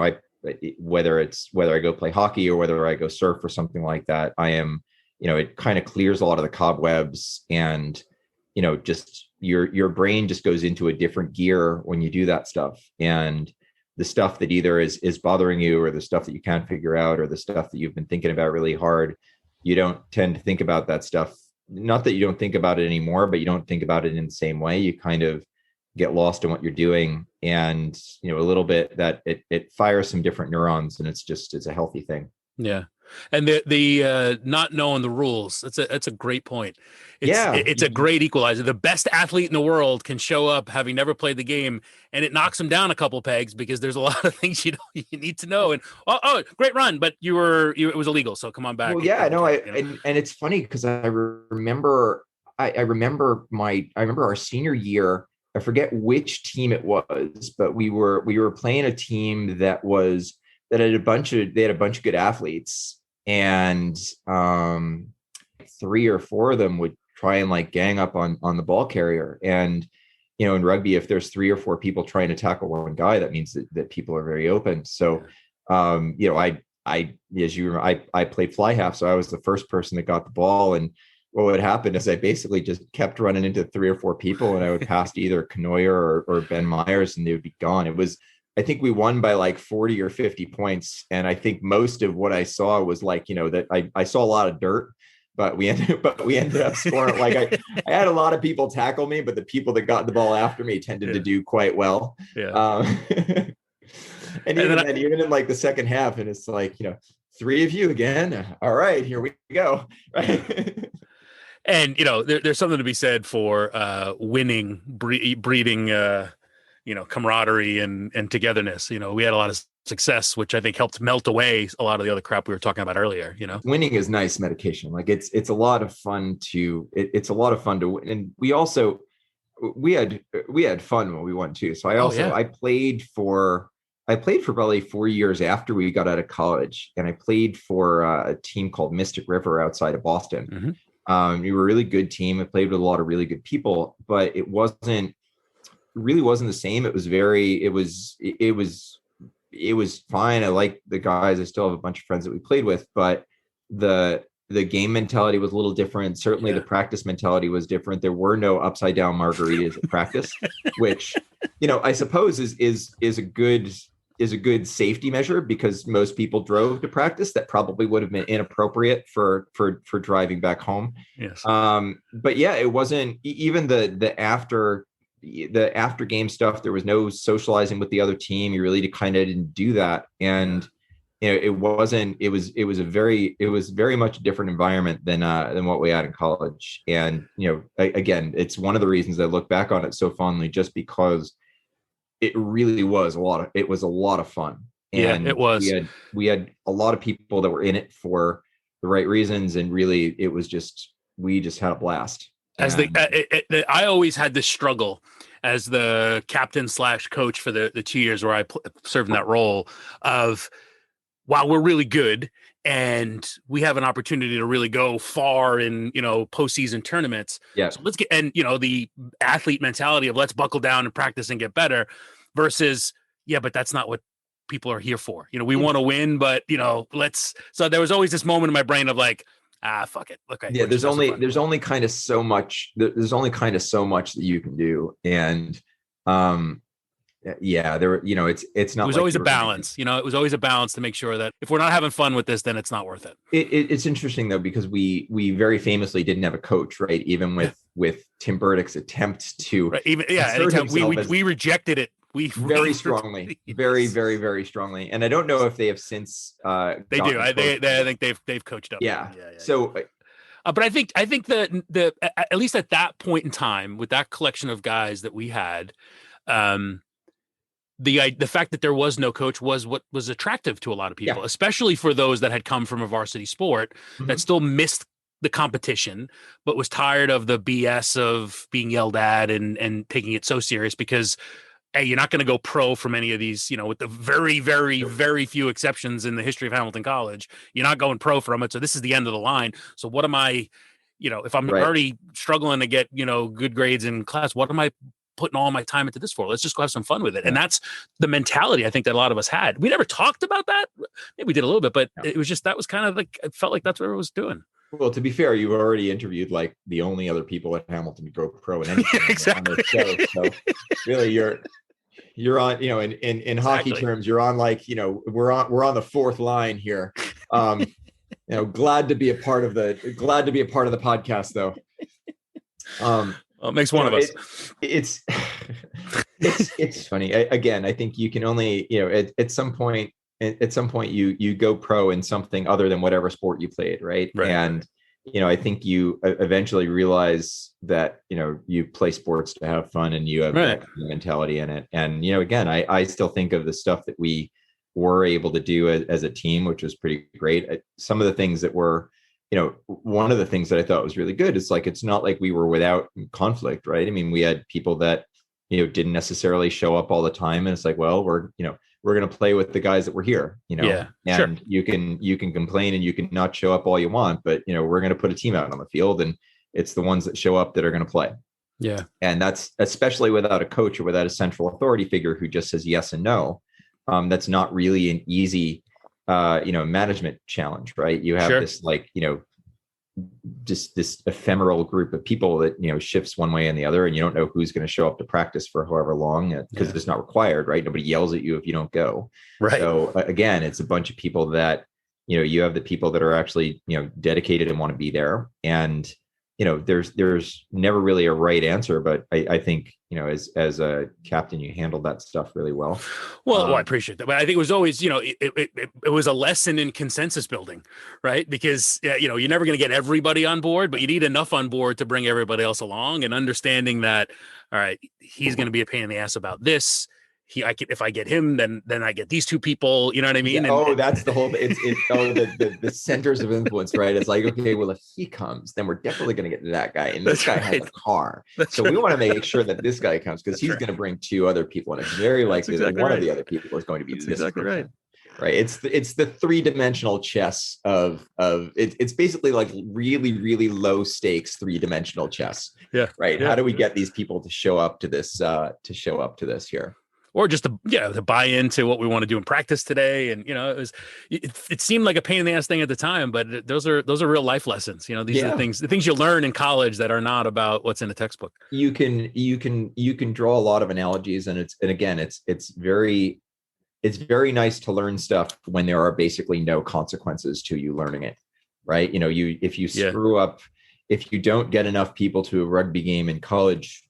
whether I go play hockey or whether I go surf or something like that, I am, it kind of clears a lot of the cobwebs, and, just your brain just goes into a different gear when you do that stuff. And the stuff that either is bothering you, or the stuff that you can't figure out, or the stuff that you've been thinking about really hard, you don't tend to think about that stuff. Not that you don't think about it anymore, but you don't think about it in the same way. You kind of get lost in what you're doing, and a little bit that it fires some different neurons, and it's a healthy thing. Yeah. And the not knowing the rules, that's a great point. It's a great equalizer. The best athlete in the world can show up having never played the game, and it knocks them down a couple pegs, because there's a lot of things you need to know. And great run, but it was illegal, so come on back. Well, and it's funny because I remember our senior year. I forget which team it was, but we were playing a team that was that had they had a bunch of good athletes, and 3 or 4 of them would try and like gang up on the ball carrier. And in rugby, if there's 3 or 4 people trying to tackle one guy, that means that people are very open. So I as you remember, I played fly half, so I was the first person that got the ball. And what would happen is I basically just kept running into 3 or 4 people, and I would pass to either Canoyer or Ben Myers, and they would be gone. I think we won by like 40 or 50 points. And I think most of what I saw was like, that I saw a lot of dirt, but we ended up scoring. Like I had a lot of people tackle me, but the people that got the ball after me tended to do quite well. Yeah. And even in like the second half, and it's like, 3 of you again. All right, here we go. Right. And there's something to be said for winning, breeding, camaraderie and togetherness. We had a lot of success, which I think helped melt away a lot of the other crap we were talking about earlier. Winning is nice medication. Like it's a lot of fun to win. And we had fun when we won too. So I played for probably 4 years after we got out of college, and I played for a team called Mystic River outside of Boston. Mm-hmm. We were a really good team. I played with a lot of really good people, but it really wasn't the same. It was fine. I like the guys. I still have a bunch of friends that we played with, but the game mentality was a little different. Certainly the practice mentality was different. There were no upside down margaritas at practice, which, I suppose is a good safety measure, because most people drove to practice. That probably would have been inappropriate for driving back home. Yes. But yeah, it wasn't even the after game stuff. There was no socializing with the other team. You really kind of didn't do that. And it was very much a different environment than what we had in college. And again, it's one of the reasons I look back on it so fondly, just because it really was a lot of fun. And it was. We had a lot of people that were in it for the right reasons, and really we just had a blast. I always had this struggle as the captain / coach for the 2 years where I served in that role of, wow, we're really good and we have an opportunity to really go far in, postseason tournaments. Yeah. So let's get, and the athlete mentality of let's buckle down and practice and get better versus, but that's not what people are here for. We want to win, but so there was always this moment in my brain of like, fuck it. Okay. Yeah. There's only kind of so much that you can do. And, it's not. It was always a balance. It was always a balance to make sure that if we're not having fun with this, then it's not worth it. It's interesting though, because we very famously didn't have a coach, right? Even with Tim Burdick's attempt to, right. We rejected it. We very strongly, very, very, very strongly. And I don't know if they have since. They do. I think they've coached up. Yeah. So. But I think the at least at that point in time, with that collection of guys that we had, the fact that there was no coach was what was attractive to a lot of people, especially for those that had come from a varsity sport that still missed the competition, but was tired of the BS of being yelled at and taking it so serious because, hey, you're not going to go pro from any of these, with the very, very, very few exceptions in the history of Hamilton College, you're not going pro from it. So this is the end of the line. So what am I, if I'm already struggling to get, good grades in class, what am I putting all my time into this for? Let's just go have some fun with it. And that's the mentality I think that a lot of us had. We never talked about that. Maybe we did a little bit, but it was just, that was kind of like, it felt like that's what everyone was doing. Well, to be fair, you already interviewed like the only other people at Hamilton to go pro in anything exactly. on the show. So really you're on, in hockey terms, you're on like, we're on the fourth line here. Glad to be a part of the podcast though. Well, it makes one of us. It's funny. Again, I think you can only, at some point you go pro in something other than whatever sport you played. Right. And, I think you eventually realize that, you play sports to have fun and you have that mentality in it. And, again, I still think of the stuff that we were able to do as a team, which was pretty great. Some of the things that were, one of the things that I thought was really good is like, it's not like we were without conflict, right? I mean, we had people that, didn't necessarily show up all the time. And it's like, well, we're going to play with the guys that were here, Yeah, sure. and you can complain and you can not show up all you want, but we're going to put a team out on the field, and it's the ones that show up that are going to play. Yeah. And that's especially without a coach or without a central authority figure who just says yes and no. That's not really an easy, management challenge, right? You have this just this ephemeral group of people that, shifts one way and the other, and you don't know who's going to show up to practice for however long because it's not required, right? Nobody yells at you if you don't go. Right. So again, it's a bunch of people that, you have the people that are actually, dedicated and want to be there. And, there's never really a right answer, but I think, as a captain, you handled that stuff really well. Well, I appreciate that, but I think it was always, it was a lesson in consensus building, right? Because you're never going to get everybody on board, but you need enough on board to bring everybody else along, and understanding that, all right, he's going to be a pain in the ass about this. If I get him, then I get these two people. You know what I mean? Yeah, that's the whole. The centers of influence, right? It's like, okay, well, if he comes, then we're definitely going to get that guy, and this guy has a car, so we want to make sure that this guy comes because he's going to bring two other people, and it's very likely that one of the other people is going to be this exactly person. Right. It's the 3-dimensional chess of it's basically like really, really low stakes 3-dimensional chess. Yeah. Right. Yeah. How do we get these people to show up to this here? Or just to buy into what we want to do in practice today. And, it seemed like a pain in the ass thing at the time, but those are real life lessons. These are the things you learn in college that are not about what's in a textbook. You can draw a lot of analogies, and it's very nice to learn stuff when there are basically no consequences to you learning it. Right. If you screw up, if you don't get enough people to a rugby game in college,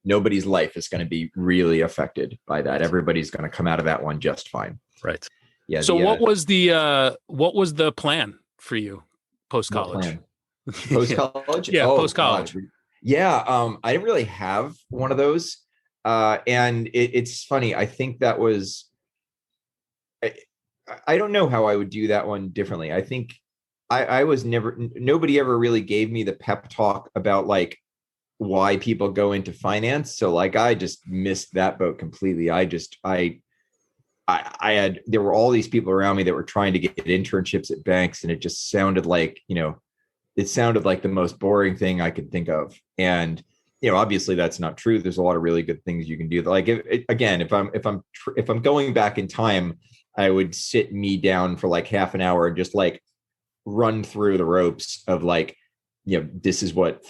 nobody's life is going to be really affected by that. Everybody's going to come out of that one just fine. Right. Yeah. So what was the plan for you post college? Post college? Yeah. Post college. Yeah. I didn't really have one of those. And it's funny. I think that was, I don't know how I would do that one differently. I think nobody ever really gave me the pep talk about like why people go into finance. So like, I just missed that boat completely. There were all these people around me that were trying to get internships at banks, and it just sounded like, the most boring thing I could think of. And, obviously that's not true. There's a lot of really good things you can do. Like if I'm going back in time, I would sit me down for like half an hour and just like run through the ropes of like, this is what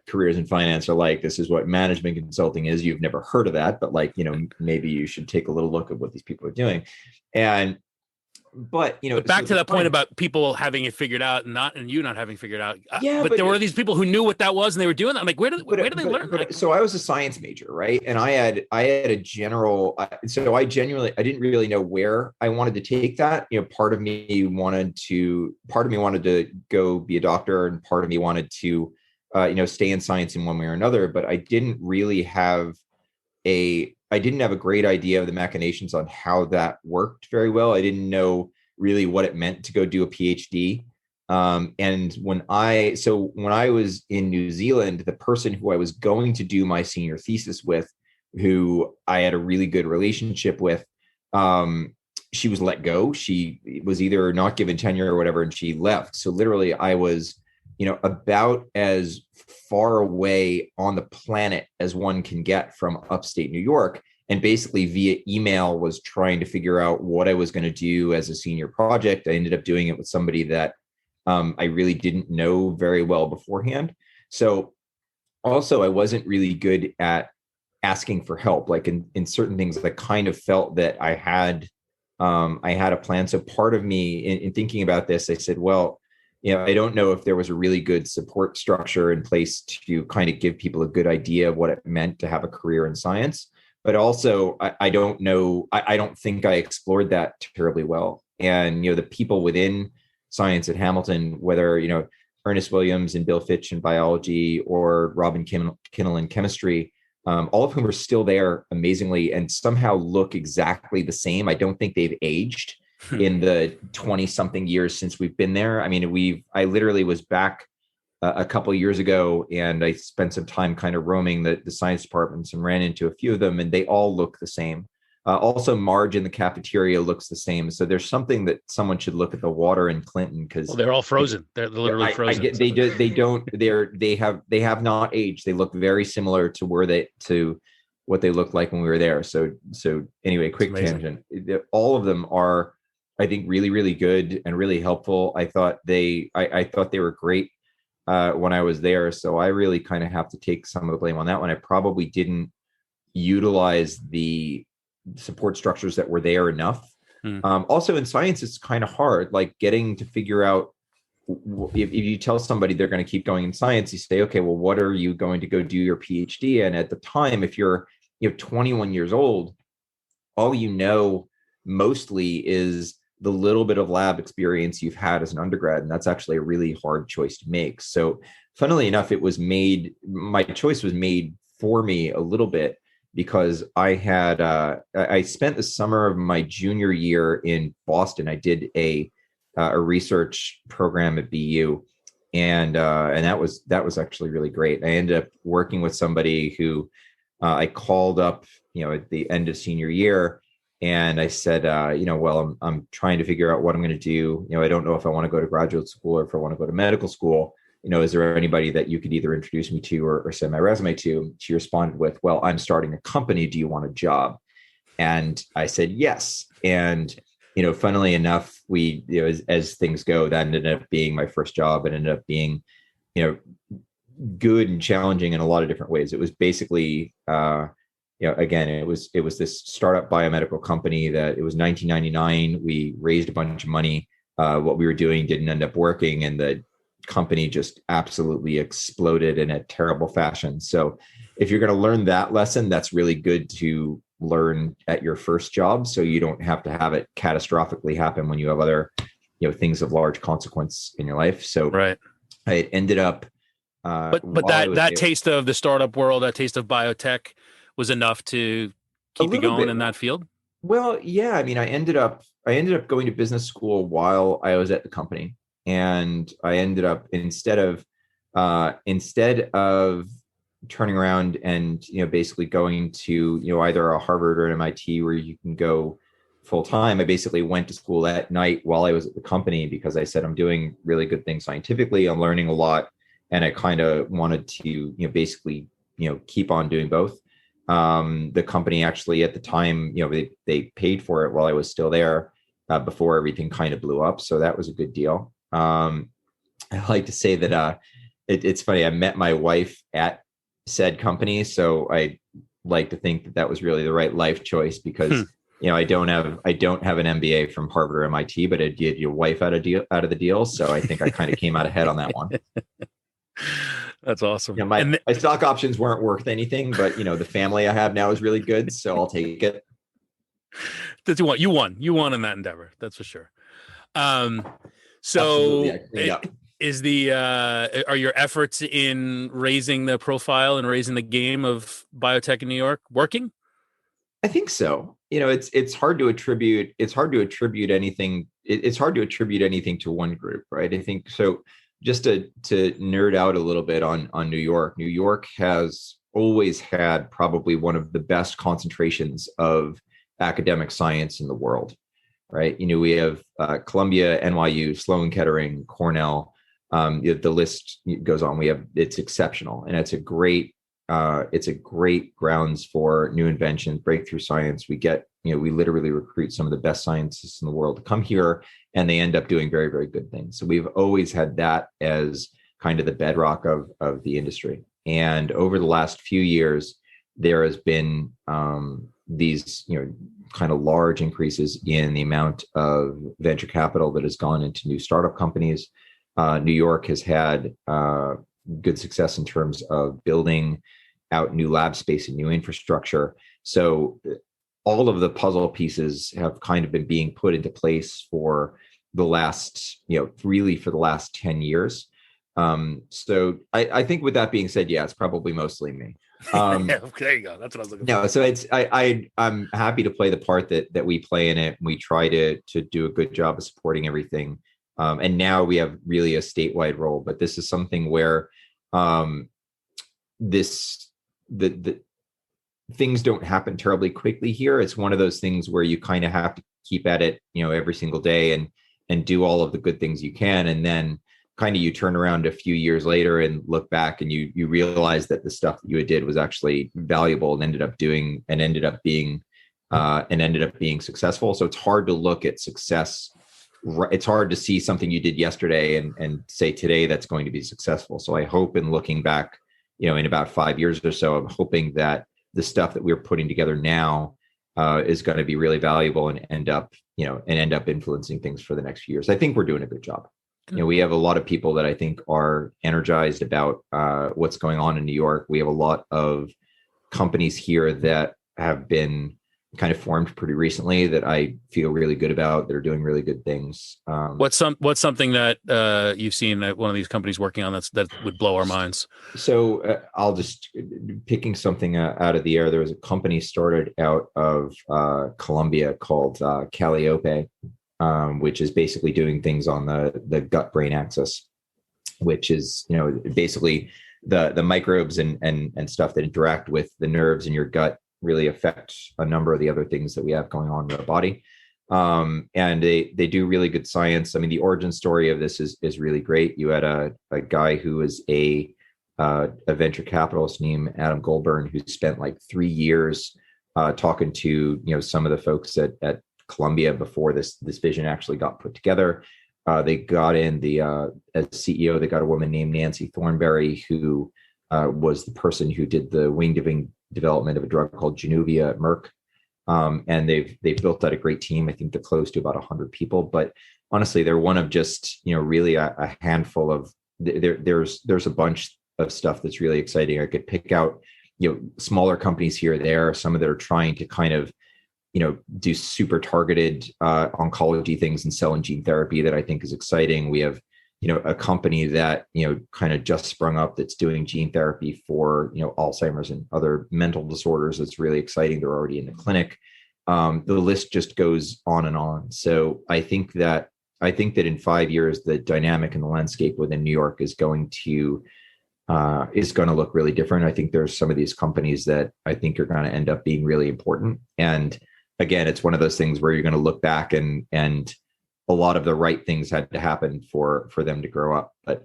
careers in finance are like. This is what management consulting is. You've never heard of that, but like, maybe you should take a little look at what these people are doing. But back to that point about people having it figured out and you not having figured out. But there were these people who knew what that was and they were doing that. I'm like, where did they learn that? So I was a science major, right? And I had a general. So I didn't really know where I wanted to take that. Part of me wanted to go be a doctor, and part of me wanted to, stay in science in one way or another. But I didn't really have I didn't have a great idea of the machinations on how that worked very well. I didn't know really what it meant to go do a PhD. And when I was in New Zealand, the person who I was going to do my senior thesis with, who I had a really good relationship with, she was let go. She was either not given tenure or whatever, and she left. So literally I was, about as far away on the planet as one can get from upstate New York. And basically via email was trying to figure out what I was going to do as a senior project. I ended up doing it with somebody that I really didn't know very well beforehand. So also I wasn't really good at asking for help. Like in certain things, I kind of felt that I had a plan. So part of me in thinking about this, I said, well, I don't know if there was a really good support structure in place to kind of give people a good idea of what it meant to have a career in science. But also, I don't know, I don't think I explored that terribly well. And, the people within science at Hamilton, whether, Ernest Williams and Bill Fitch in biology, or Robin Kinnell in chemistry, all of whom are still there amazingly and somehow look exactly the same. I don't think they've aged in the 20 something years since we've been there. I mean, I literally was back a couple of years ago, and I spent some time kind of roaming the science departments and ran into a few of them, and they all look the same. Also, Marge in the cafeteria looks the same. So there's something that someone should look at the water in Clinton, because Well, they're all frozen. They're literally I frozen. get they have not aged. They look very similar to what they looked like when we were there. So anyway, quick tangent. All of them are, I think, really, really good and really helpful. I thought they were great when I was there. So I really kind of have to take some of the blame on that one. I probably didn't utilize the support structures that were there enough. Also in science, it's kind of hard, like getting to figure out, if you tell somebody they're going to keep going in science, you say, okay, well, what are you going to go do your PhD? And at the time, if you're 21 years old, all you know mostly is the little bit of lab experience you've had as an undergrad. And that's actually a really hard choice to make. So funnily enough, my choice was made for me a little bit, because I spent the summer of my junior year in Boston. I did a research program at BU, and that was actually really great. I ended up working with somebody who I called up, at the end of senior year, and I said, well, I'm trying to figure out what I'm going to do. I don't know if I want to go to graduate school or if I want to go to medical school. Is there anybody that you could either introduce me to or send my resume to? She responded with, well, I'm starting a company. Do you want a job? And I said, yes. And, funnily enough, we, as things go, that ended up being my first job. It ended up being, good and challenging in a lot of different ways. It was basically, again, it was this startup biomedical company that, it was 1999. We raised a bunch of money. What we were doing didn't end up working, and the company just absolutely exploded in a terrible fashion. So if you're going to learn that lesson, that's really good to learn at your first job, so you don't have to have it catastrophically happen when you have other, things of large consequence in your life. So right. I ended up but that taste of the startup world, that taste of biotech, was enough to keep you going in that field. Well, yeah, I mean, I ended up going to business school while I was at the company. And I ended up, instead of turning around and, basically going to, either a Harvard or an MIT where you can go full time, I basically went to school at night while I was at the company, because I said, I'm doing really good things scientifically. I'm learning a lot. And I kind of wanted to, basically, keep on doing both. The company actually at the time, they paid for it while I was still there, before everything kind of blew up. So that was a good deal. I like to say that it's funny. I met my wife at said company, so I like to think that was really the right life choice, because I don't have an MBA from Harvard or MIT, but I did your wife out of the deal. So I think I kind of came out ahead on that one. That's awesome. My stock options weren't worth anything, but the family I have now is really good, so I'll take it. That's what you won. You won in that endeavor. That's for sure. So are your efforts in raising the profile and raising the game of biotech in New York working? I think so. It's hard to attribute anything. It's hard to attribute anything to one group, right? I think so. Just to nerd out a little bit on New York. New York has always had probably one of the best concentrations of academic science in the world, right? We have Columbia, NYU, Sloan Kettering, Cornell. The list goes on. It's exceptional, and it's a great grounds for new inventions, breakthrough science. We literally recruit some of the best scientists in the world to come here, and they end up doing very, very good things. So we've always had that as kind of the bedrock of the industry. And over the last few years, there has been these, kind of large increases in the amount of venture capital that has gone into new startup companies. New York has had good success in terms of building out new lab space and new infrastructure. So all of the puzzle pieces have kind of been being put into place for the last, really for the last 10 years. So I think with that being said, yeah, it's probably mostly me. Yeah, there you go. That's what I was looking for. No, so I'm happy to play the part that we play in it. We try to do a good job of supporting everything. And now we have really a statewide role, but this is something where the things don't happen terribly quickly here. It's one of those things where you kind of have to keep at it, every single day and do all of the good things you can. And then kind of you turn around a few years later and look back and you realize that the stuff that you did was actually valuable and ended up being successful. So it's hard to look at success. It's hard to see something you did yesterday and say today that's going to be successful. So I hope in looking back, in about 5 years or so, I'm hoping that the stuff that we're putting together now is going to be really valuable and end up influencing things for the next few years. I think we're doing a good job. We have a lot of people that I think are energized about what's going on in New York. We have a lot of companies here that have been kind of formed pretty recently that I feel really good about. They're doing really good things. What's something that you've seen that one of these companies working on that would blow our minds? So I'll just picking something out of the air. There was a company started out of Colombia called Calliope, which is basically doing things on the gut-brain axis, which is basically the microbes and stuff that interact with the nerves in your gut really affect a number of the other things that we have going on in our body. And they do really good science. I mean, the origin story of this is really great. You had a guy who was a venture capitalist named Adam Goldburn, who spent like 3 years talking to some of the folks at Columbia before this vision actually got put together. They got in as CEO, they got a woman named Nancy Thornberry, who was the person who did the wing development of a drug called Januvia at Merck. And they've built out a great team. I think they're close to about 100 people, but honestly, they're one of just, really a handful of, there's a bunch of stuff that's really exciting. I could pick out, smaller companies here or there, some that are trying to kind of, do super targeted oncology things and cell and gene therapy that I think is exciting. We have, a company that, kind of just sprung up that's doing gene therapy for, Alzheimer's and other mental disorders. It's really exciting. They're already in the clinic. The list just goes on and on. So I think that in 5 years, the dynamic and the landscape within New York is going to look really different. I think there's some of these companies that I think are going to end up being really important. And again, it's one of those things where you're going to look back and a lot of the right things had to happen for them to grow up. But,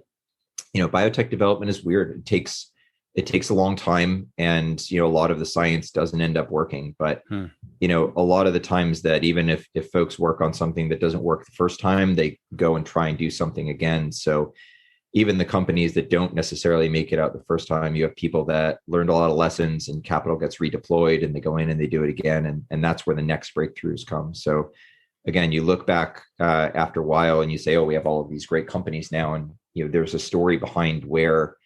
biotech development is weird. It takes a long time, and, a lot of the science doesn't end up working. But, a lot of the times that even if folks work on something that doesn't work the first time, they go and try and do something again. So even the companies that don't necessarily make it out the first time, you have people that learned a lot of lessons and capital gets redeployed and they go in and they do it again. And that's where the next breakthroughs come. So again, you look back after a while and you say, oh, we have all of these great companies now. And, there's a story behind where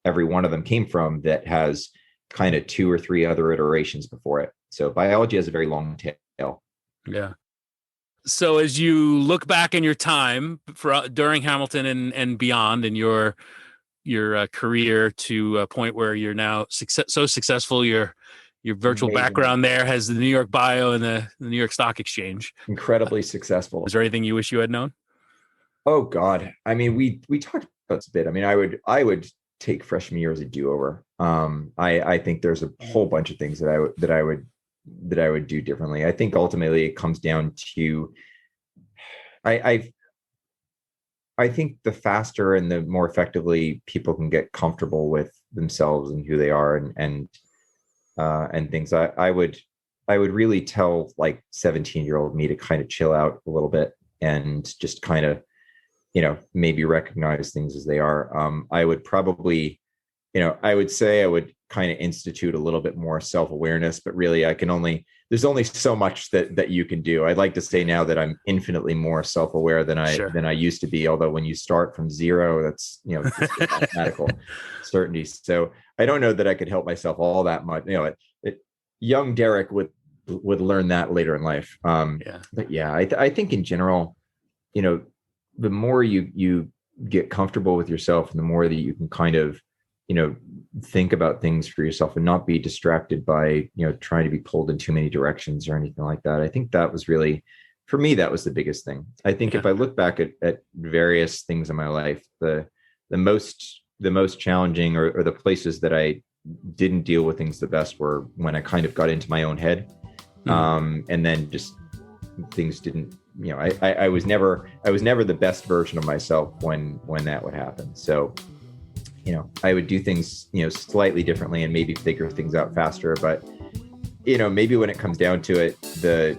every one of them came from that has kind of 2 or 3 other iterations before it. So biology has a very long tail. Yeah. So as you look back in your time during Hamilton and beyond in your career to a point where you're now so successful, your virtual Amazing. Background there has the New York bio and the New York Stock Exchange. Incredibly successful. Is there anything you wish you had known? Oh God. I mean, we talked about this a bit. I mean, I would take freshman year as a do-over. I think there's a whole bunch of things that I would do differently. I think ultimately it comes down to, I think the faster and the more effectively people can get comfortable with themselves and who they are and things, I would really tell like 17-year-old me to kind of chill out a little bit and just kind of, maybe recognize things as they are. I would probably, I would say I would kind of institute a little bit more self-awareness, but really there's only so much that you can do. I'd like to say now that I'm infinitely more self-aware than I used to be. Although when you start from zero, that's, just mathematical certainty. So I don't know that I could help myself all that much. Young Derek would learn that later in life. But yeah, I think in general, the more you get comfortable with yourself and the more that you can kind of, think about things for yourself and not be distracted by, trying to be pulled in too many directions or anything like that. I think that was really, for me, that was the biggest thing. I think if I look back at various things in my life, the most challenging or the places that I didn't deal with things the best were when I kind of got into my own head. And then just things didn't, I was never the best version of myself when that would happen. So, I would do things, slightly differently and maybe figure things out faster. But, maybe when it comes down to it, the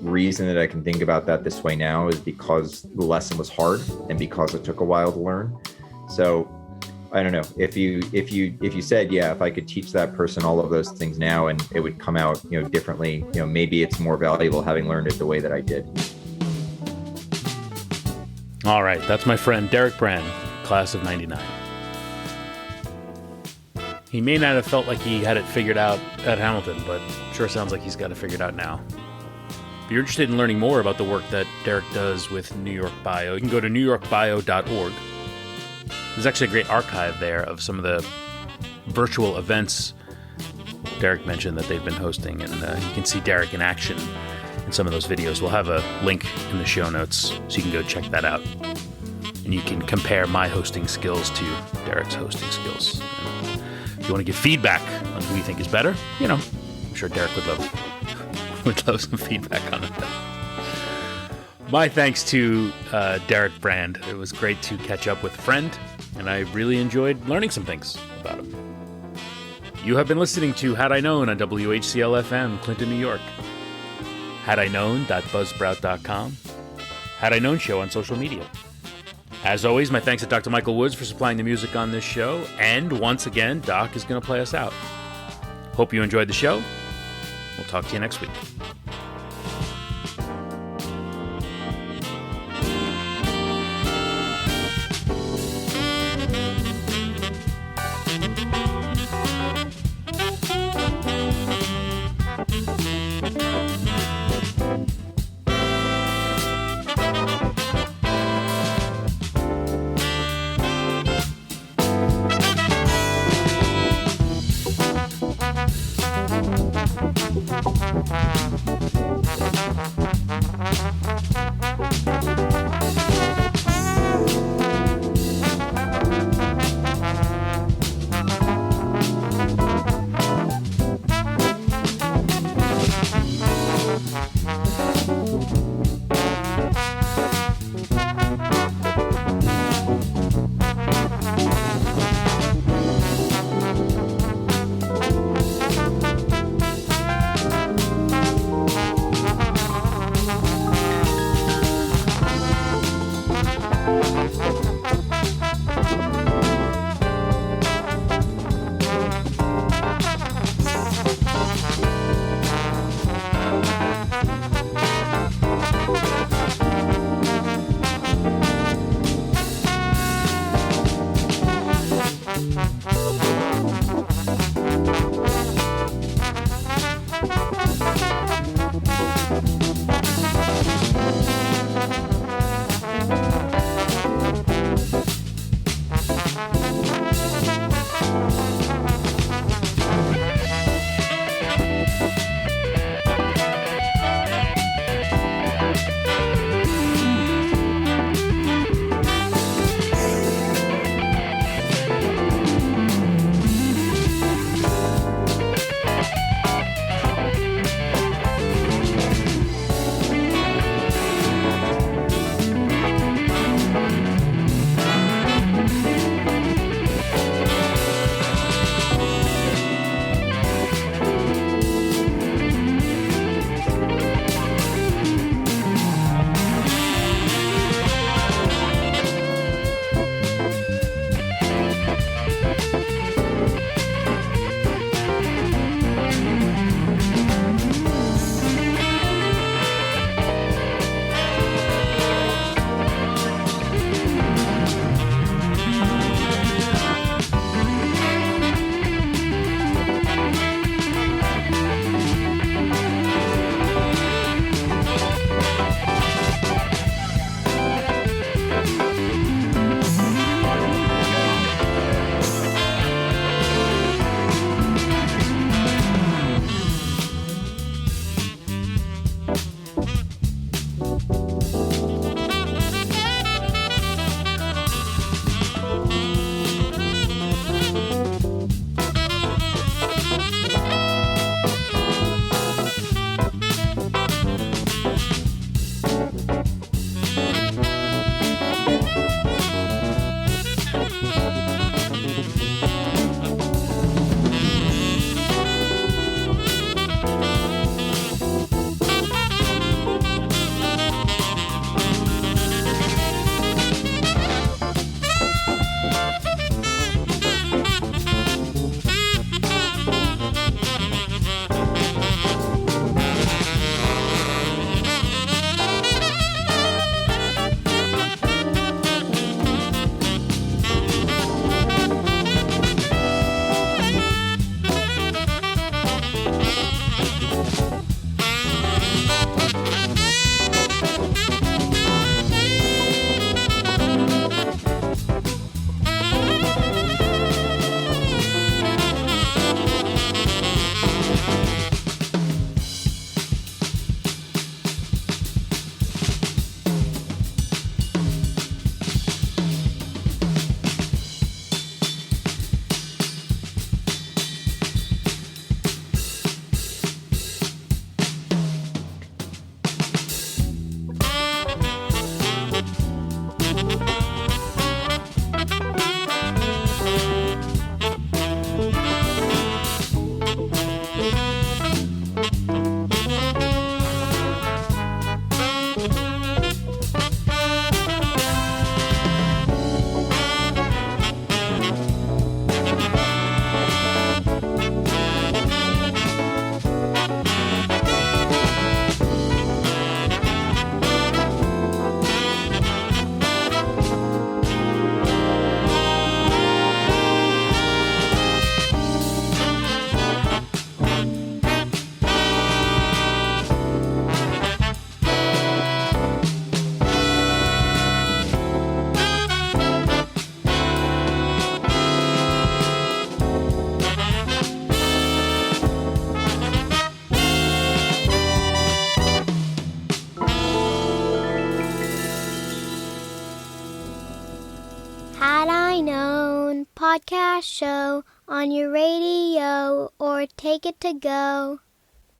reason that I can think about that this way now is because the lesson was hard and because it took a while to learn. So I don't know if you said, yeah, if I could teach that person all of those things now and it would come out, differently, maybe it's more valuable having learned it the way that I did. All right. That's my friend, Derek Brand, class of 99. He may not have felt like he had it figured out at Hamilton, but sure sounds like he's got it figured out now. If you're interested in learning more about the work that Derek does with New York Bio, you can go to newyorkbio.org. There's actually a great archive there of some of the virtual events Derek mentioned that they've been hosting, and you can see Derek in action in some of those videos. We'll have a link in the show notes so you can go check that out. And you can compare my hosting skills to Derek's hosting skills. And if you want to give feedback on who you think is better, I'm sure Derek would love some feedback on it. My thanks to Derek Brand. It was great to catch up with a friend, and I really enjoyed learning some things about him. You have been listening to Had I Known on WHCL-FM, Clinton, New York. HadIKnown.buzzsprout.com. Had I Known Show on social media. As always, my thanks to Dr. Michael Woods for supplying the music on this show, and once again, Doc is going to play us out. Hope you enjoyed the show. We'll talk to you next week. thine own podcast show on your radio or take it to go.